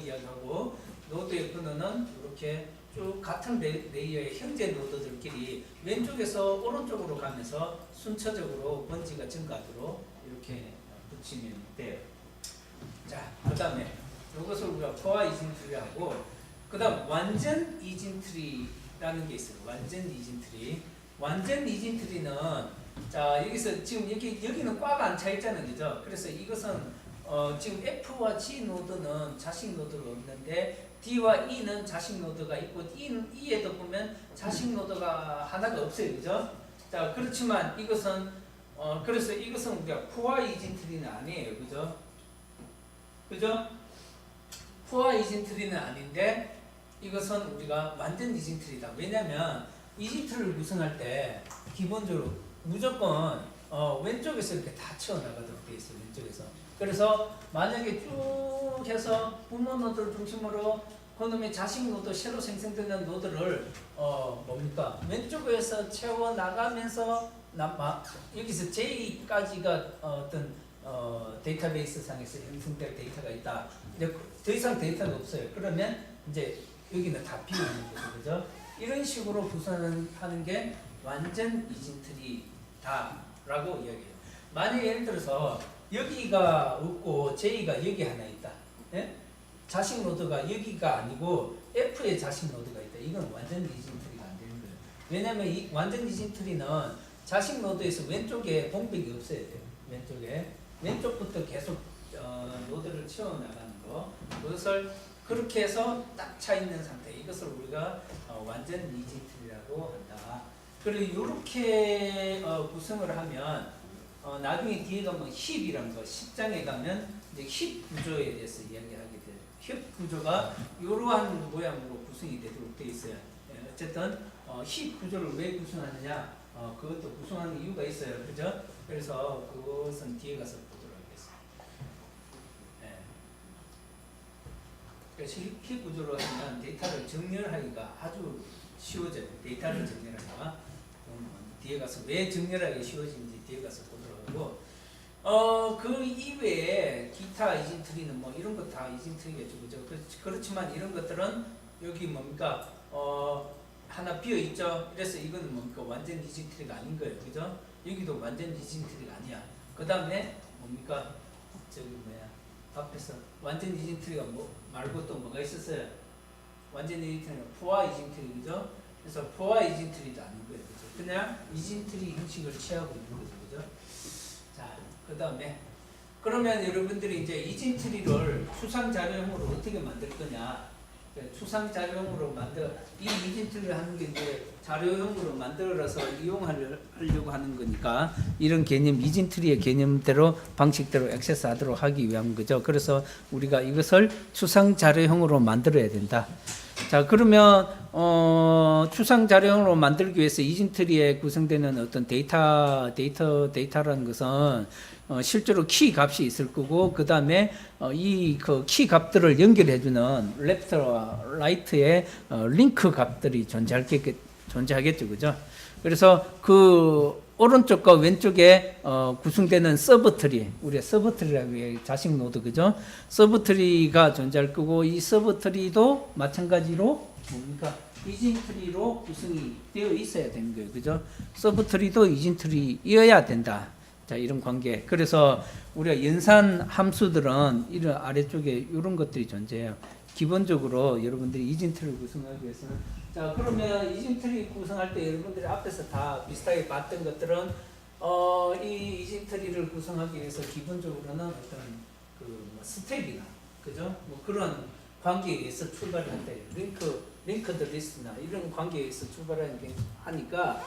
이야기하고 노드의 번호는 이렇게 쭉 같은 레이어의 형제 노드들끼리 왼쪽에서 오른쪽으로 가면서 순차적으로 번지가 증가하도록 이렇게 붙이면 돼요. 자, 그 다음에 이것을 우리가 포화 이진 트리하고 그 다음 완전 이진 트리라는 게 있어요. 완전 이진 트리. 완전 이진 트리는 자 여기서 지금 여기는 꽉 안 차 있잖아요, 그죠? 그래서 이것은 지금 F와 G 노드는 자식 노드가 없는데 D와 E는 자식 노드가 있고 E에도 보면 자식 노드가 하나가 없어요, 그죠? 자, 그렇지만 이것은 그래서 이것은 우리가 포화 이진 트리는 아니에요, 그죠? 그죠? 포화 이진 트리는 아닌데 이것은 우리가 완전 이진 트리다. 왜냐면 이진 트리를 구성할 때 기본적으로 무조건 왼쪽에서 이렇게 다 채워나가도록 되어 있어요. 왼쪽에서 그래서 만약에 쭉 해서 부모 노드를 중심으로 그놈의 자식 노드, 새로 생성되는 노드를 뭡니까? 왼쪽에서 채워 나가면서 여기서 J까지가 어떤 데이터베이스 상에서 형성될 데이터가 있다. 이제 더 이상 데이터가 없어요. 그러면 이제 여기는 다 비어 있는 거죠, 그죠? 이런 식으로 구성하는 게 완전 이진트리다라고 이야기해요. 만약 예를 들어서 여기가 없고 J가 여기 하나 있다. 예? 자식 노드가 여기가 아니고 F의 자식 노드가 있다. 이건 완전 이진트리가 안 되는 거예요. 왜냐하면 이 완전 이진트리는 자식 노드에서 왼쪽에 공백이 없어야 돼요. 왼쪽부터 계속 노드를 채워나가는 거. 그것을 그렇게 해서 딱 차 있는 상태. 이것을 우리가 완전 이진트리라고 한다. 그리고 이렇게 구성을 하면 나중에 뒤에 가면 힙이란 거, 10장에 가면 이제 힙 구조에 대해서 이야기하게 돼요. 힙 구조가 이러한 모양으로 구성이 되도록 되어 있어요. 어쨌든 힙 구조를 왜 구성하느냐, 그것도 구성하는 이유가 있어요. 그죠? 그래서 그것은 뒤에 가서 보도록 하겠습니다. 그래서 힙 구조로 하면 데이터를 정렬하기가 아주 쉬워져요. 데이터를 정렬하기가. 뒤에 가서 왜 정렬하기 쉬워진지 뒤에 가서 보도록 하고, 그 이외에 기타 이진트리는 뭐 이런 거 다 이진트리겠죠, 그죠? 그렇지만 이런 것들은 여기 뭡니까 하나 비어 있죠. 그래서 이거는 뭡니까 완전 이진트리가 아닌 거예요, 그죠? 여기도 완전 이진트리가 아니야. 그 다음에 뭡니까 저기 뭐야 앞에서 완전 이진트리가 뭐 말고 또 뭐가 있었어요? 완전 이진트리가 포화 이진트리, 그죠? 그래서 포화 이진트리도 아닌 거예요, 그죠? 그냥 이진트리 형식을 취하고 있는 거죠, 그죠? 자, 그 다음에 그러면 여러분들이 이제 이진트리를 추상 자료형으로 어떻게 만들 거냐? 추상 자료형으로 이 이진트리를 하는 게 이제 자료형으로 만들어서 이용하려고 하는 거니까 이런 개념, 이진트리의 개념대로 방식대로 액세스하도록 하기 위한 거죠. 그래서 우리가 이것을 추상 자료형으로 만들어야 된다. 자, 그러면 추상 자료형으로 만들기 위해서 이진트리에 구성되는 어떤 데이터라는 것은 실제로 키 값이 있을 거고, 그 다음에 이 그 키 값들을 연결해주는 레프트와 라이트의 링크 값들이 존재하겠죠, 그죠? 그래서 그 오른쪽과 왼쪽에 구성되는 서브트리, 우리가 서브트리라고 해요. 자식 노드, 그죠? 서브트리가 존재할 거고, 이 서브트리도 마찬가지로 뭡니까? 이진트리로 구성이 되어 있어야 되는 거예요, 그죠? 서브트리도 이진트리여야 된다. 자, 이런 관계. 그래서 우리가 연산 함수들은 이런 아래쪽에 이런 것들이 존재해요. 기본적으로 여러분들이 이진트리를 구성하기 위해서는, 자, 그러면 이진트리 구성할 때 여러분들이 앞에서 다 비슷하게 봤던 것들은 이 이진트리를 구성하기 위해서 기본적으로는 어떤 그 뭐 스텝이나, 그죠? 뭐 그런 관계에 의해서 출발을 한다. 링크드 리스트나 이런 관계에 의해서 출발하는 게 하니까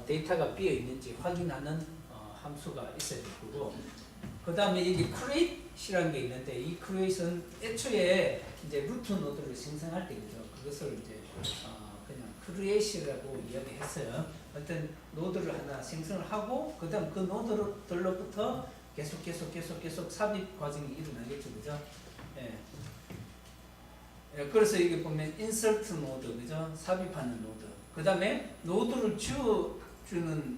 데이터가 비어 있는지 확인하는 함수가 있어야 될 거고, 그 다음에 여기 create이라는 게 있는데, 이 create은 애초에 이제 루트 노드를 생성할 때, 그죠? 그것을 이제 그냥 create이라고 이야기했어요. 어떤 노드를 하나 생성을 하고, 그 다음 그 노드들로부터 계속 삽입 과정이 일어나겠죠, 그죠? 예. 그래서 여기 보면 insert 노드, 그죠? 삽입하는 노드. 그 다음에 노드를 지워주는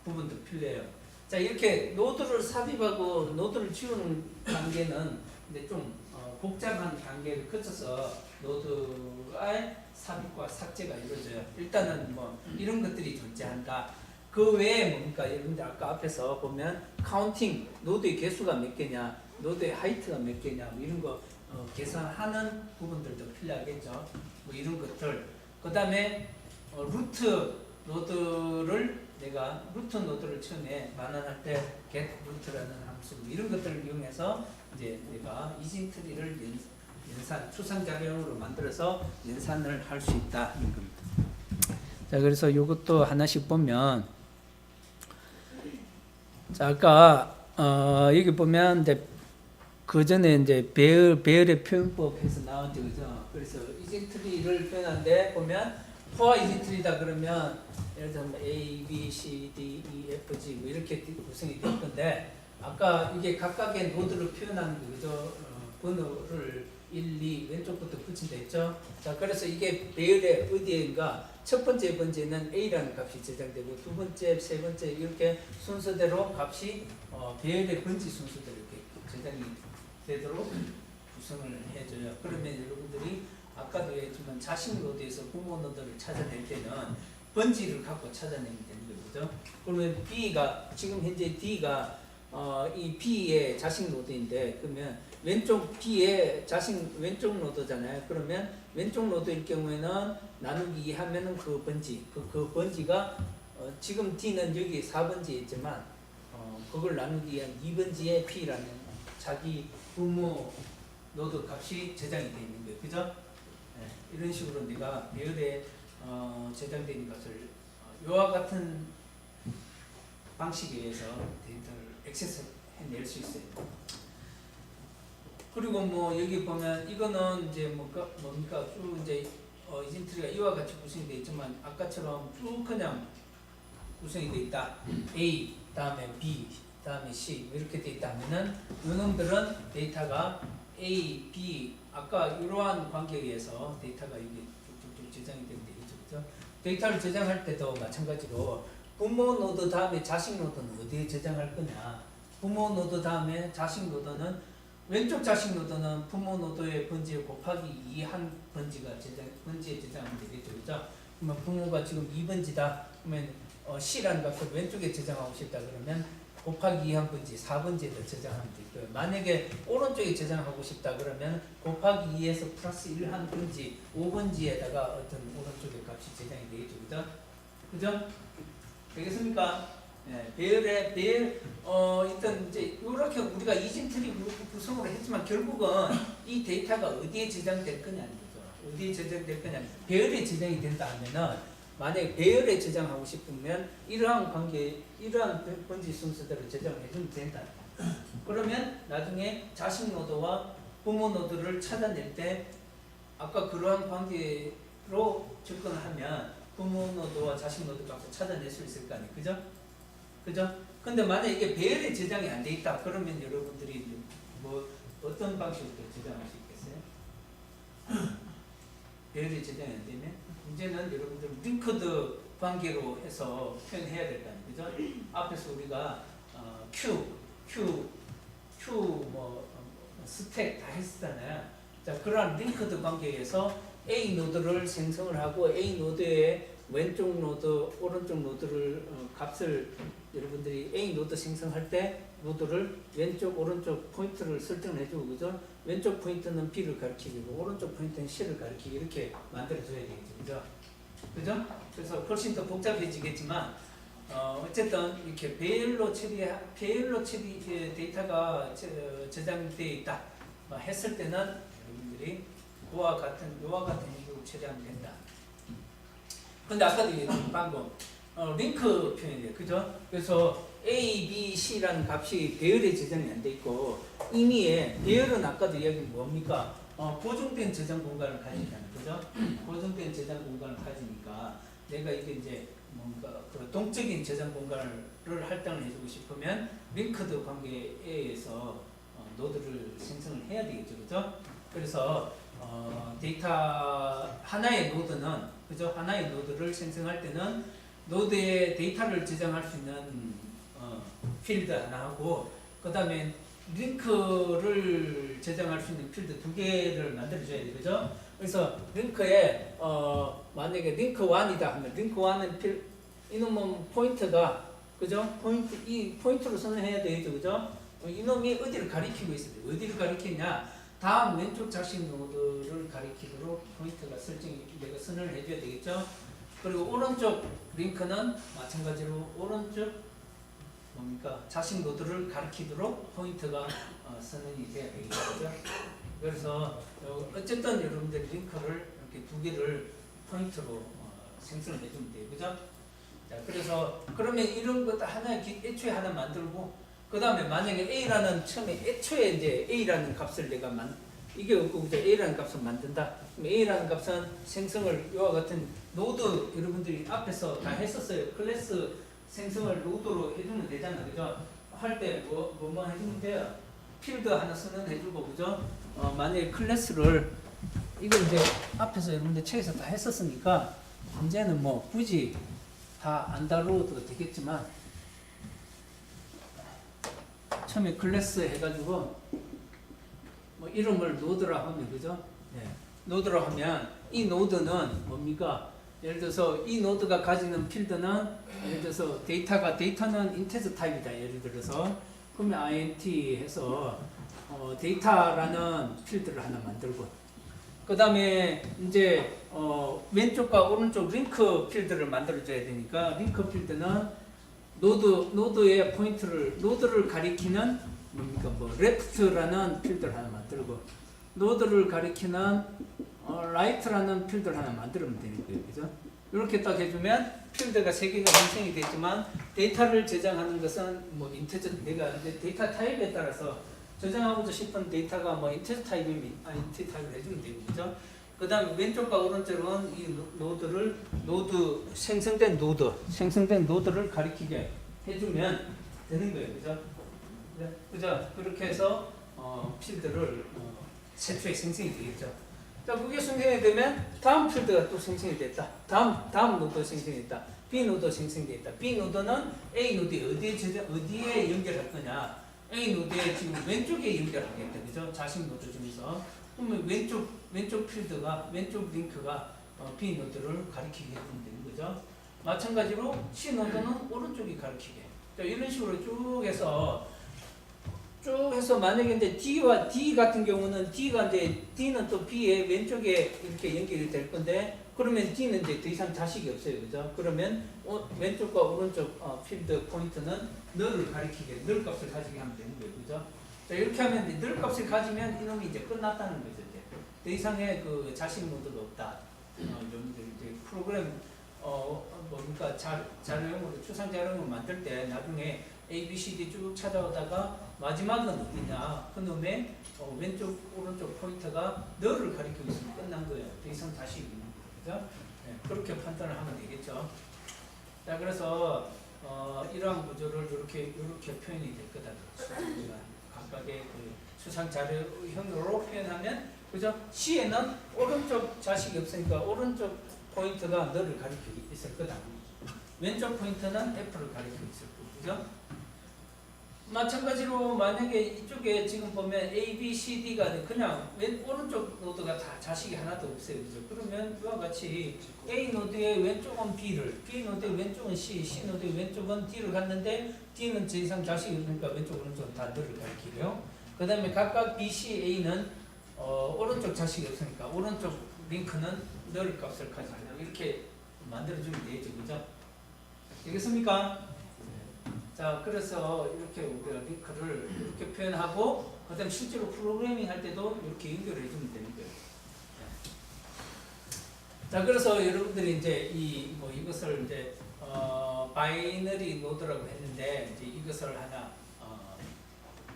부분도 필요해요. 자, 이렇게 노드를 삽입하고 노드를 지우는 단계는 이제 좀 복잡한 단계를 거쳐서 노드의 삽입과 삭제가 이루어져요. 일단은 뭐 이런 것들이 존재한다. 그 외에 뭡니까? 여러분들 아까 앞에서 보면 카운팅, 노드의 개수가 몇 개냐, 노드의 하이트가 몇 개냐, 뭐 이런 거 계산하는 부분들도 필요하겠죠. 뭐 이런 것들. 그 다음에 루트 노드를 내가 루트 노드를 처음에 반환할 때 get 루트라는 함수 이런 것들을 이용해서 이제 내가 이진트리를 연산 추상 자료형으로 만들어서 연산을 할 수 있다 이런 겁니다. 자, 그래서 이것도 하나씩 보면, 자, 아까 여기 보면 이제 그 전에 이제 배열의 표현법에서 나왔죠, 그죠? 그래서 이진트리를 표현하는데 보면 포화 이진트리다 그러면 예를 들면 A, B, C, D, E, F, G 뭐 이렇게 구성이 될 건데, 아까 이게 각각의 노드를 표현하는 거죠. 번호를 1, 2 왼쪽부터 붙인다 했죠. 자, 그래서 이게 배열의 어디인가 첫 번째 번째는 A라는 값이 저장되고 두 번째, 세 번째 이렇게 순서대로 값이 배열의 번지 순서대로 이렇게 저장이 되도록 구성을 해줘요. 그러면 여러분들이 아까도 얘기했지만 자식 노드에서 부모 노드를 찾아낼 때는 번지를 갖고 찾아내면 되는 거죠. 그러면 B가 지금 현재 D가 이 B의 자식 노드인데 그러면 왼쪽 B의 자식 왼쪽 노드잖아요. 그러면 왼쪽 노드일 경우에는 나누기 2 하면은 그 번지 그 번지가 지금 D는 여기 4번지에 있지만 그걸 나누기 위한 2번지의 P라는 자기 부모 노드 값이 저장이 되어 있는 거예요. 그죠? 네, 이런 식으로 내가 배열에 저장된 것을 이와 같은 방식에 의해서 데이터를 액세스 해낼 수 있어요. 그리고 뭐 여기 보면 이거는 이제 뭡니까 쭉 이제 이진트리가 이와 같이 구성이 되어 있지만 아까처럼 쭉 그냥 구성이 되어 있다. A 다음에 B 다음에 C 이렇게 되어 있다면은 이놈들은 데이터가 A, B 아까 이러한 관계에 의해서 데이터가 이게 쭉쭉쭉 저장이 되면 되겠죠, 그죠? 데이터를 저장할 때도 마찬가지로 부모 노드 다음에 자식 노드는 어디에 저장할 거냐? 부모 노드 다음에 자식 노드는 왼쪽 자식 노드는 부모 노드의 번지에 곱하기 2 한 번지가 번지에 저장하면 되겠죠, 그죠? 그러면 부모가 지금 2번지다. 그러면 C라는 값을 왼쪽에 저장하고 싶다 그러면 곱하기 2 한 번지 4번지에다 저장하면 되고요. 만약에 오른쪽에 저장하고 싶다 그러면 곱하기 2에서 플러스 1 한 번지 5번지에다가 어떤 오른쪽의 값이 저장이 되겠죠, 그죠? 그죠? 되겠습니까? 네, 배열 일단 이제 이렇게 우리가 이진트리 구성으로 했지만 결국은 이 데이터가 어디에 저장될 거냐는 거죠. 어디에 저장될 거냐. 배열에 저장이 된다 하면은 만약에 배열에 저장하고 싶으면 이러한 관계, 이러한 번지 순서대로 저장을 해주면 된다. 그러면 나중에 자식 노드와 부모 노드를 찾아낼 때 아까 그러한 관계로 접근을 하면 부모 노드와 자식 노드 값을 찾아낼 수 있을 거 아니에요. 그죠? 그죠? 근데 만약에 이게 배열에 저장이 안 돼 있다. 그러면 여러분들이 뭐 어떤 방식으로 저장할 수 있겠어요? 배열에 저장이 안 되면 이제는 여러분들 링크드 관계로 해서 표현해야 될 거 아니에요. 그죠? 앞에서 우리가 스택 다 했었잖아요. 자, 그러한 링크드 관계에서 A 노드를 생성을 하고 A 노드의 왼쪽 노드, 오른쪽 노드를 값을 여러분들이 A 노드 생성할 때 노드를 왼쪽, 오른쪽 포인트를 설정을 해주고 그죠? 왼쪽 포인트는 B를 가리키고 오른쪽 포인트는 C를 가리키고 이렇게 만들어줘야 되겠죠, 그죠? 그죠? 그래서 훨씬 더 복잡해지겠지만 어쨌든 이렇게 배열로 처리 데이터가 저장되어 있다 했을 때는 여러분들이 요와 같은 행동을 처리하면 된다. 근데 아까도 얘기했던 방금 링크 표현이에요, 그죠? 그래서 A, B, C라는 값이 배열에 저장이 안 돼 있고 이미에 배열은 아까도 이야기는 뭡니까? 고정된 저장 공간을 가진다는 거죠. 고정된 저장 공간을 가지니까 내가 이게 이제 뭔가 그 동적인 저장 공간을 할당을 해주고 싶으면 링크드 관계에 의해서 노드를 생성을 해야 되겠죠, 그죠? 그래서 데이터 하나의 노드는 그죠? 하나의 노드를 생성할 때는 노드에 데이터를 저장할 수 있는 필드 하나 하고 그 다음에 링크를 저장할 수 있는 필드 2개를 만들어줘야 돼, 그죠? 그래서 링크에 만약에 링크 1이다 하면 링크 1은 이놈은 포인트가 그죠? 이 포인트로 선언해야 되겠죠, 그죠? 이놈이 어디를 가리키고 있어요? 어디를 가리키냐? 다음 왼쪽 자식 노드를 가리키도록 포인트가 설정이 내가 선언을 해줘야 되겠죠? 그리고 오른쪽 링크는 마찬가지로 오른쪽 뭡니까? 자식 노드를 가리키도록 포인트가 선언이 돼야 되겠죠? 그래서 어쨌든 여러분들 링크를 이렇게 2개를 포인트로 생성을 해주면 돼요, 그죠? 자, 그래서 그러면 이런 것도 애초에 하나 만들고 그 다음에 만약에 A라는 처음에 애초에 이제 A라는 값을 내가 이게 없고 그죠? A라는 값을 만든다. 그럼 A라는 값은 생성을 이와 같은 노드 여러분들이 앞에서 다 했었어요. 클래스 생성을 노드로 해주면 되잖아, 그죠? 할 때 뭐 해주면 돼요? 필드 하나 선언해주고, 그죠? 만약에 클래스를 이걸 이제 앞에서 여러분들 책에서 다 했었으니까 이제는 뭐 굳이 다 안 다뤄도 되겠지만, 처음에 클래스 해가지고 뭐 이름을 노드라 하면, 그죠? 네. 노드라 하면 이 노드는 뭡니까? 예를 들어서 이 노드가 가지는 필드는, 예를 들어서 데이터는 인테저 타입이다, 예를 들어서. 그러면 int 해서 데이터라는 필드를 하나 만들고, 그 다음에 이제 왼쪽과 오른쪽 링크 필드를 만들어줘야 되니까, 링크 필드는 노드의 노드를 가리키는 뭡니까? 뭐 left라는 필드를 하나 만들고, 노드를 가리키는 right라는 필드를 하나 만들면 되는 거예요, 그죠? 이렇게 딱 해주면 필드가 3개가 생성이 됐지만, 데이터를 저장하는 것은 뭐 인테저, 내가 이제 데이터 타입에 따라서 저장하고 싶은 데이터가 뭐 인테저 타입이면 인테저 타입을 해주면 되고, 그죠? 그 다음에 왼쪽과 오른쪽은 이 생성된 노드를 가리키게 해주면 되는 거예요, 그죠? 그죠? 그렇게 해서 필드를 최초에 생성이 되겠죠. 자, 그게 생성이 되면 다음 필드가 또 생성이 됐다. 다음 노드 생성이 됐다. B 노드 생성됐다. B 노드는 A 노드에 어디에 연결할 거냐? A 노드에 지금 왼쪽에 연결하겠다, 그죠? 자식 노드 중에서. 그러면 왼쪽 필드가, 왼쪽 링크가 B 노드를 가리키게 해주면 되는 거죠. 마찬가지로 C 노드는 오른쪽이 가리키게. 자, 이런 식으로 쭉 해서 만약에 이제 D와 D 같은 경우는 D는 또 B의 왼쪽에 이렇게 연결이 될 건데, 그러면 D는 이제 더 이상 자식이 없어요, 그죠? 그러면 왼쪽과 오른쪽 필드 포인트는 널을 가리키게, 널 값을 가지게 하면 되는 거예요, 그죠? 자, 이렇게 하면 이제 널 값을 가지면 이놈이 이제 끝났다는 거죠, 이제. 더 이상의 그 자식 모드가 없다. 여러분들 이제 프로그램 뭡니까 자료용으로 추상 자료용을 만들 때 나중에 A, B, C, D 쭉 찾아오다가 마지막은 어디냐? 그놈의 왼쪽, 오른쪽 포인터가 너를 가리키고 있으면 끝난 거예요. 더 이상 자식이 있는 거죠. 네, 그렇게 판단을 하면 되겠죠. 자, 그래서 이러한 구조를 이렇게 표현이 될 거다. 각각의 그 추상 자료형으로 표현하면, 그죠? C에는 오른쪽 자식이 없으니까 오른쪽 포인트가 너를 가리키고 있을 거다. 왼쪽 포인트는 F를 가리키고 있을 거고, 그죠? 마찬가지로 만약에 이쪽에 지금 보면 A, B, C, D가 그냥 오른쪽 노드가 다 자식이 하나도 없어요, 그죠? 그러면 이와 같이 A 노드의 왼쪽은 B 노드의 왼쪽은 C 노드의 왼쪽은 D를 갔는데, D는 더 이상 자식이 없으니까 왼쪽, 오른쪽은 다 너를 가리키고요. 그 다음에 각각 B, C, A는 오른쪽 자식이 없으니까 오른쪽 링크는 너를 값을 가지고 이렇게 만들어주면 되죠, 그죠? 되겠습니까? 자, 그래서 이렇게 우리가 링크를 이렇게 표현하고, 그 다음에 실제로 프로그래밍 할 때도 이렇게 연결해 주면 되는 거예요. 자, 그래서 여러분들이 이제 이것을 이제 바이너리 노드라고 했는데, 이제 이것을 하나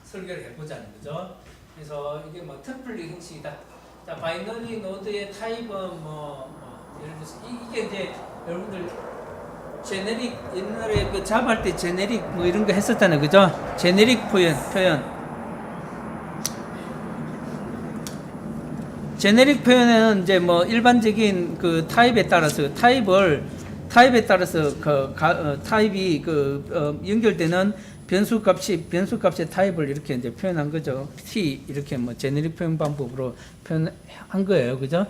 설계를 해보자는 거죠. 그래서 이게 뭐 템플릿 형식이다. 자, 바이너리 노드의 타입은 예를 들어서 이게 이제 여러분들 제네릭, 옛날에 그 잡할 때 제네릭 뭐 이런 거 했었잖아요, 그죠? 제네릭 표현. 제네릭 표현에는 이제 뭐 일반적인 그 타입에 따라서 타입이 연결되는 변수값의 타입을 이렇게 이제 표현한 거죠. T 이렇게 뭐 제네릭 표현 방법으로 표현한 거예요, 그죠?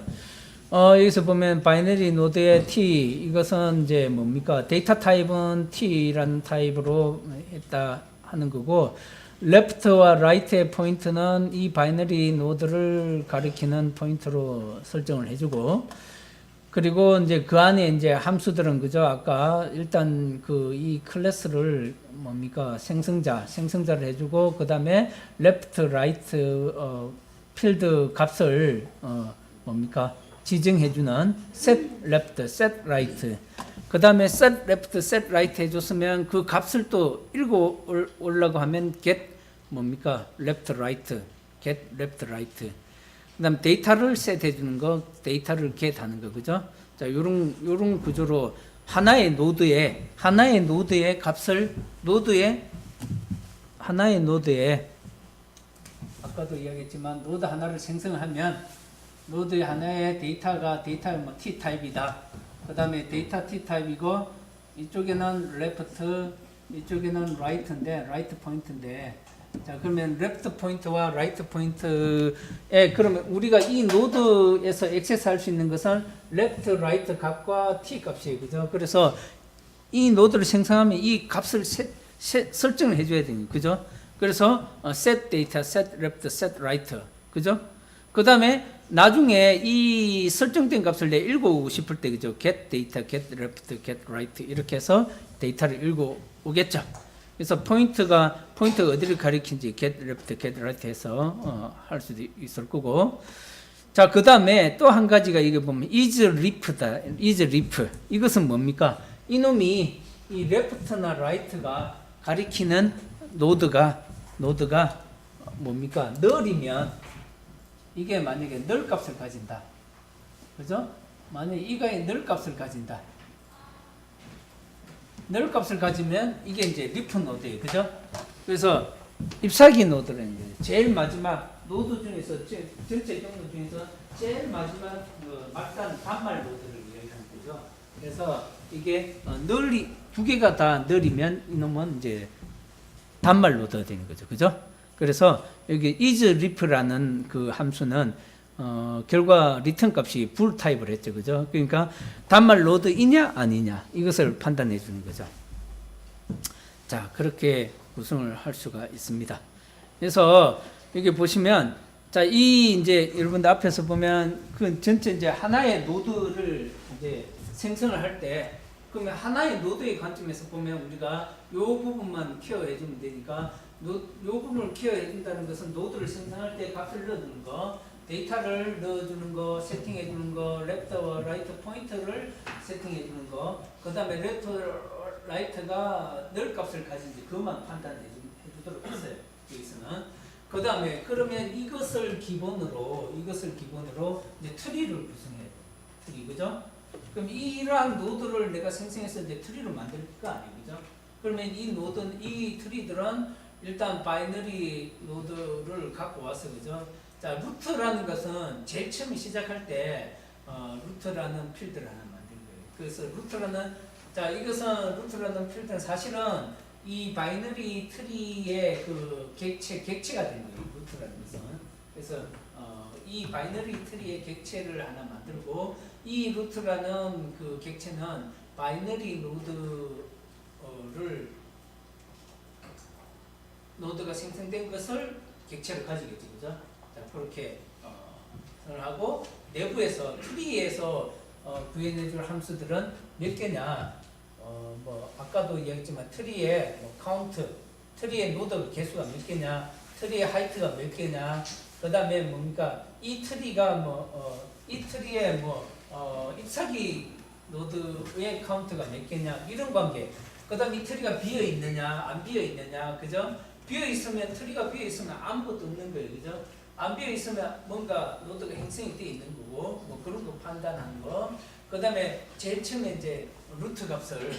여기서 보면 바이너리 노드의 T, 이것은 이제 뭡니까? 데이터 타입은 T라는 타입으로 했다 하는 거고, left와 right의 포인트는 이 바이너리 노드를 가리키는 포인트로 설정을 해주고, 그리고 이제 그 안에 이제 함수들은, 그죠? 아까 일단 이 클래스를 뭡니까? 생성자를 해주고, 그 다음에 left, right, 필드 값을 뭡니까? 지정해주는 set left, set right. 그 다음에 set left, set right 해줬으면 그 값을 또 읽어 오려고 하면 get 뭡니까? left, right, get left, right. 그 다음 데이터를 set 해주는 거, 데이터를 get 하는 거, 그죠? 자, 요런 구조로 하나의 노드의 값을, 노드의 하나의 노드에 아까도 이야기했지만 노드 하나를 생성하면 노드 하나의 데이터가 뭐 T 타입이다. 그 다음에 데이터 T 타입이고 이쪽에는 레프트, 이쪽에는 라이트인데 라이트 포인트인데 자 그러면 레프트 포인트와 라이트 포인트에 그러면 우리가 이 노드에서 액세스할 수 있는 것은 레프트, 라이트 값과 T 값이에요. 그죠? 그래서 이 노드를 생성하면 이 값을 설정을 해줘야 되는 그죠? 그래서 set data, set left, set right 그죠? 그 다음에 나중에 이 설정된 값을 내 읽어오고 싶을 때 그죠? get data, get left, get right 이렇게 해서 데이터를 읽어오겠죠. 그래서 포인트가 어디를 가리킨지 get left, get right 해서 할 수도 있을 거고. 자, 그 다음에 또 한 가지가 이게 보면 is leaf다. is leaf. 이것은 뭡니까? 이놈이 이 left나 right가 가리키는 노드가 뭡니까? null이면 이게 만약에 null 값을 가진다. 그죠? 만약에 이거의 null 값을 가진다. null 값을 가지면 이게 이제 leaf 노드예요. 그죠? 그래서 잎사귀 노드라는 거예요. 제일 마지막 노드 중에서 전체 경로 중에서 제일 마지막 막단 단말 노드를 이야기하는 거죠. 그래서 이게 null이 두 개가 다 null이면 이놈은 이제 단말 노드가 되는 거죠. 그죠? 그래서 여기 is leaf라는 그 함수는 결과 리턴 값이 불 타입을 했죠. 그죠? 그러니까 단말 노드이냐 아니냐 이것을 판단해 주는 거죠. 자, 그렇게 구성을 할 수가 있습니다. 그래서 여기 보시면 자, 이 이제 여러분들 앞에서 보면 그 전체 이제 하나의 노드를 이제 생성을 할 때 그러면 하나의 노드의 관점에서 보면 우리가 이 부분만 케어해 주면 되니까 이 부분을 케어해 준다는 것은 노드를 생성할 때 값을 넣어주는 거, 데이터를 넣어주는 거, 세팅해 주는 거, 레프트와 라이트 포인트를 세팅해 주는 거, 그 다음에 레프트, 라이트가 늘 값을 가진지 그것만 판단해 주도록 했어요. 여기서는. 그 다음에 그러면 이것을 기본으로 이제 트리를 구성해요. 트리, 그죠? 그럼 이러한 노드를 내가 생성해서 이제 트리를 만들 거 아니에요, 그죠? 그러면 이 트리들은 일단 바이너리 노드를 갖고 와서, 그죠? 자, 루트라는 것은 제일 처음에 시작할 때 루트라는 필드를 하나 만든 거예요. 그래서 이것은 루트라는 필드는 사실은 이 바이너리 트리의 그 객체가 되는 거예요. 루트라는 것은. 그래서 이 바이너리 트리의 객체를 하나 만들고 이 루트라는 그 객체는 바이너리 노드가 생성된 것을 객체로 가지겠죠, 그죠? 자, 그렇게 하고 내부에서 트리에서 구현해줄 함수들은 몇 개냐? 뭐 아까도 이야기했지만 트리의 카운트, 트리의 노드 개수가 몇 개냐? 트리의 하이트가 몇 개냐? 그 다음에 뭡니까? 이 트리가 이 트리의 잎사귀 노드의 카운트가 몇 개냐? 이런 관계. 그 다음에 이 트리가 비어 있느냐, 안 비어 있느냐, 그죠? 비어 있으면 트리가 비어 있으면 아무것도 없는 거예요, 그죠? 안 비어 있으면 뭔가 노드가 형성이 되어 있는 거고, 뭐 그런 거 판단하는 거. 그 다음에 제일 처음에 이제 루트 값을,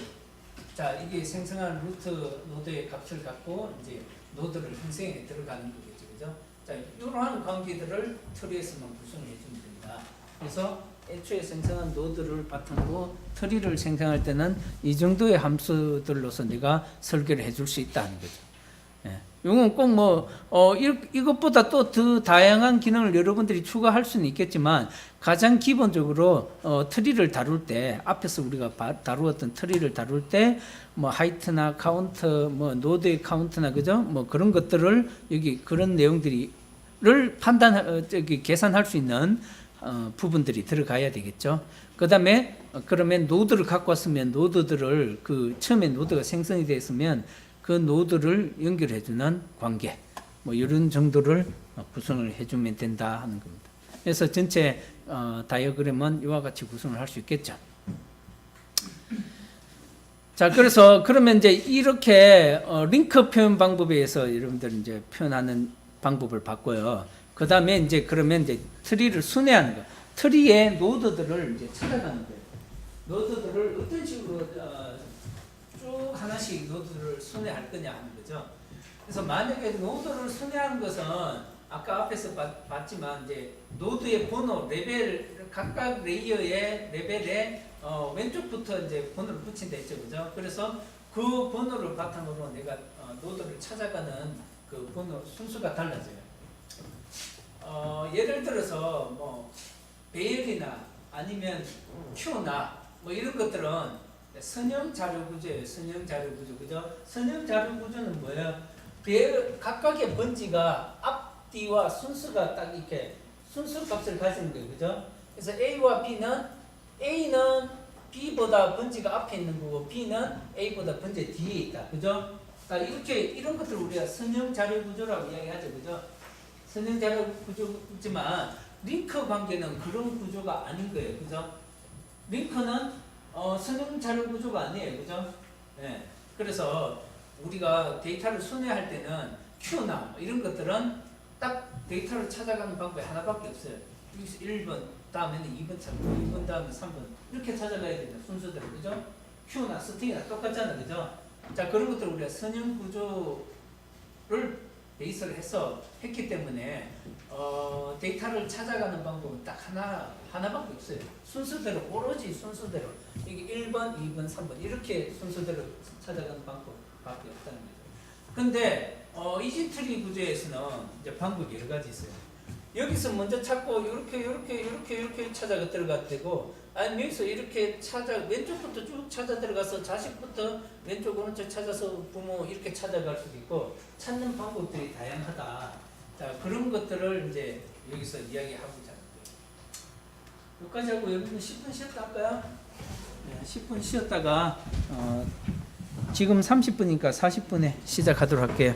자, 이게 생성한 루트 노드의 값을 갖고 이제 노드를 형성에 들어가는 거겠죠, 그죠? 자, 이러한 관계들을 트리에서만 구성을 해주면 됩니다. 그래서 애초에 생성한 노드를 바탕으로 트리를 생성할 때는 이 정도의 함수들로서 내가 설계를 해줄 수 있다는 거죠. 예. 이건 꼭 이것보다 또 더 다양한 기능을 여러분들이 추가할 수는 있겠지만 가장 기본적으로 트리를 다룰 때 앞에서 우리가 다루었던 트리를 다룰 때 하이트나 카운트, 노드의 카운트나 그죠? 그런 것들을 여기 그런 내용들을 계산할 수 있는 부분들이 들어가야 되겠죠. 그 다음에 그러면 노드를 갖고 왔으면 노드들을 처음에 노드가 생성이 되었으면 그 노드를 연결해주는 관계, 이런 정도를 구성을 해주면 된다 하는 겁니다. 그래서 전체 다이어그램은 이와 같이 구성을 할 수 있겠죠. 자, 그러면 이제 이렇게 링크 표현 방법에 의해서 여러분들 이제 표현하는 방법을 봤고요. 그 다음에 그러면 이제 트리를 순회하는 거. 트리의 노드들을 이제 찾아가는 거예요. 노드들을 어떤 식으로 쭉 하나씩 노드를 순회할 거냐 하는 거죠. 그래서 만약에 노드를 순회하는 것은 아까 앞에서 봤지만 이제 노드의 번호 레벨 각각 레이어의 레벨에 왼쪽부터 이제 번호를 붙인다 했죠, 그죠? 그래서 그 번호를 바탕으로 내가 노드를 찾아가는 그 번호 순서가 달라져요. 예를 들어서 뭐 배열이나 아니면 큐나 뭐 이런 것들은 선형 자료 구조예요. 선형 자료 구조, 그죠? 선형 자료 구조는 뭐예요? 배열 각각의 번지가 앞뒤와 순서가 딱 이렇게 순서 값을 가지는 거예요, 그죠? 그래서 A와 A는 B보다 번지가 앞에 있는 거고 B는 A보다 번지 뒤에 있다, 그죠? 이렇게 이런 것들을 우리가 선형 자료 구조라고 이야기하죠, 그죠? 선형 자료 구조지만 링크 관계는 그런 구조가 아닌 거예요, 그죠? 링크는 선형 자료 구조가 아니에요, 그죠? 네. 그래서 우리가 데이터를 순회할 때는 Q나 뭐 이런 것들은 딱 데이터를 찾아가는 방법이 하나밖에 없어요. 여기서 1번, 다음에는 2번 찾고 2번 다음에 3번 이렇게 찾아가야 됩니다. 순서대로, 그죠? Q나 스팅이나 똑같잖아요, 그죠? 자, 그런 것들 우리가 선형 구조를 베이스를 해서 했기 때문에 데이터를 찾아가는 방법은 딱 하나밖에 없어요. 순서대로, 오로지 순서대로. 이게 1번, 2번, 3번 이렇게 순서대로 찾아가는 방법밖에 없다는 거죠. 근데 이지트리 구조에서는 이제 방법이 여러 가지 있어요. 여기서 먼저 찾고 이렇게 찾아가 들어가도 되고, 아니면 여기서 이렇게 왼쪽부터 쭉 찾아 들어가서 자식부터 왼쪽 오른쪽 찾아서 부모 이렇게 찾아갈 수도 있고, 찾는 방법들이 다양하다. 자, 그런 것들을 이제 여기서 이야기하고자 하는 거예요. 여기까지 하고 여러분 10분 쉬었다 할까요? 네, 10분 쉬었다가 지금 30분이니까 40분에 시작하도록 할게요.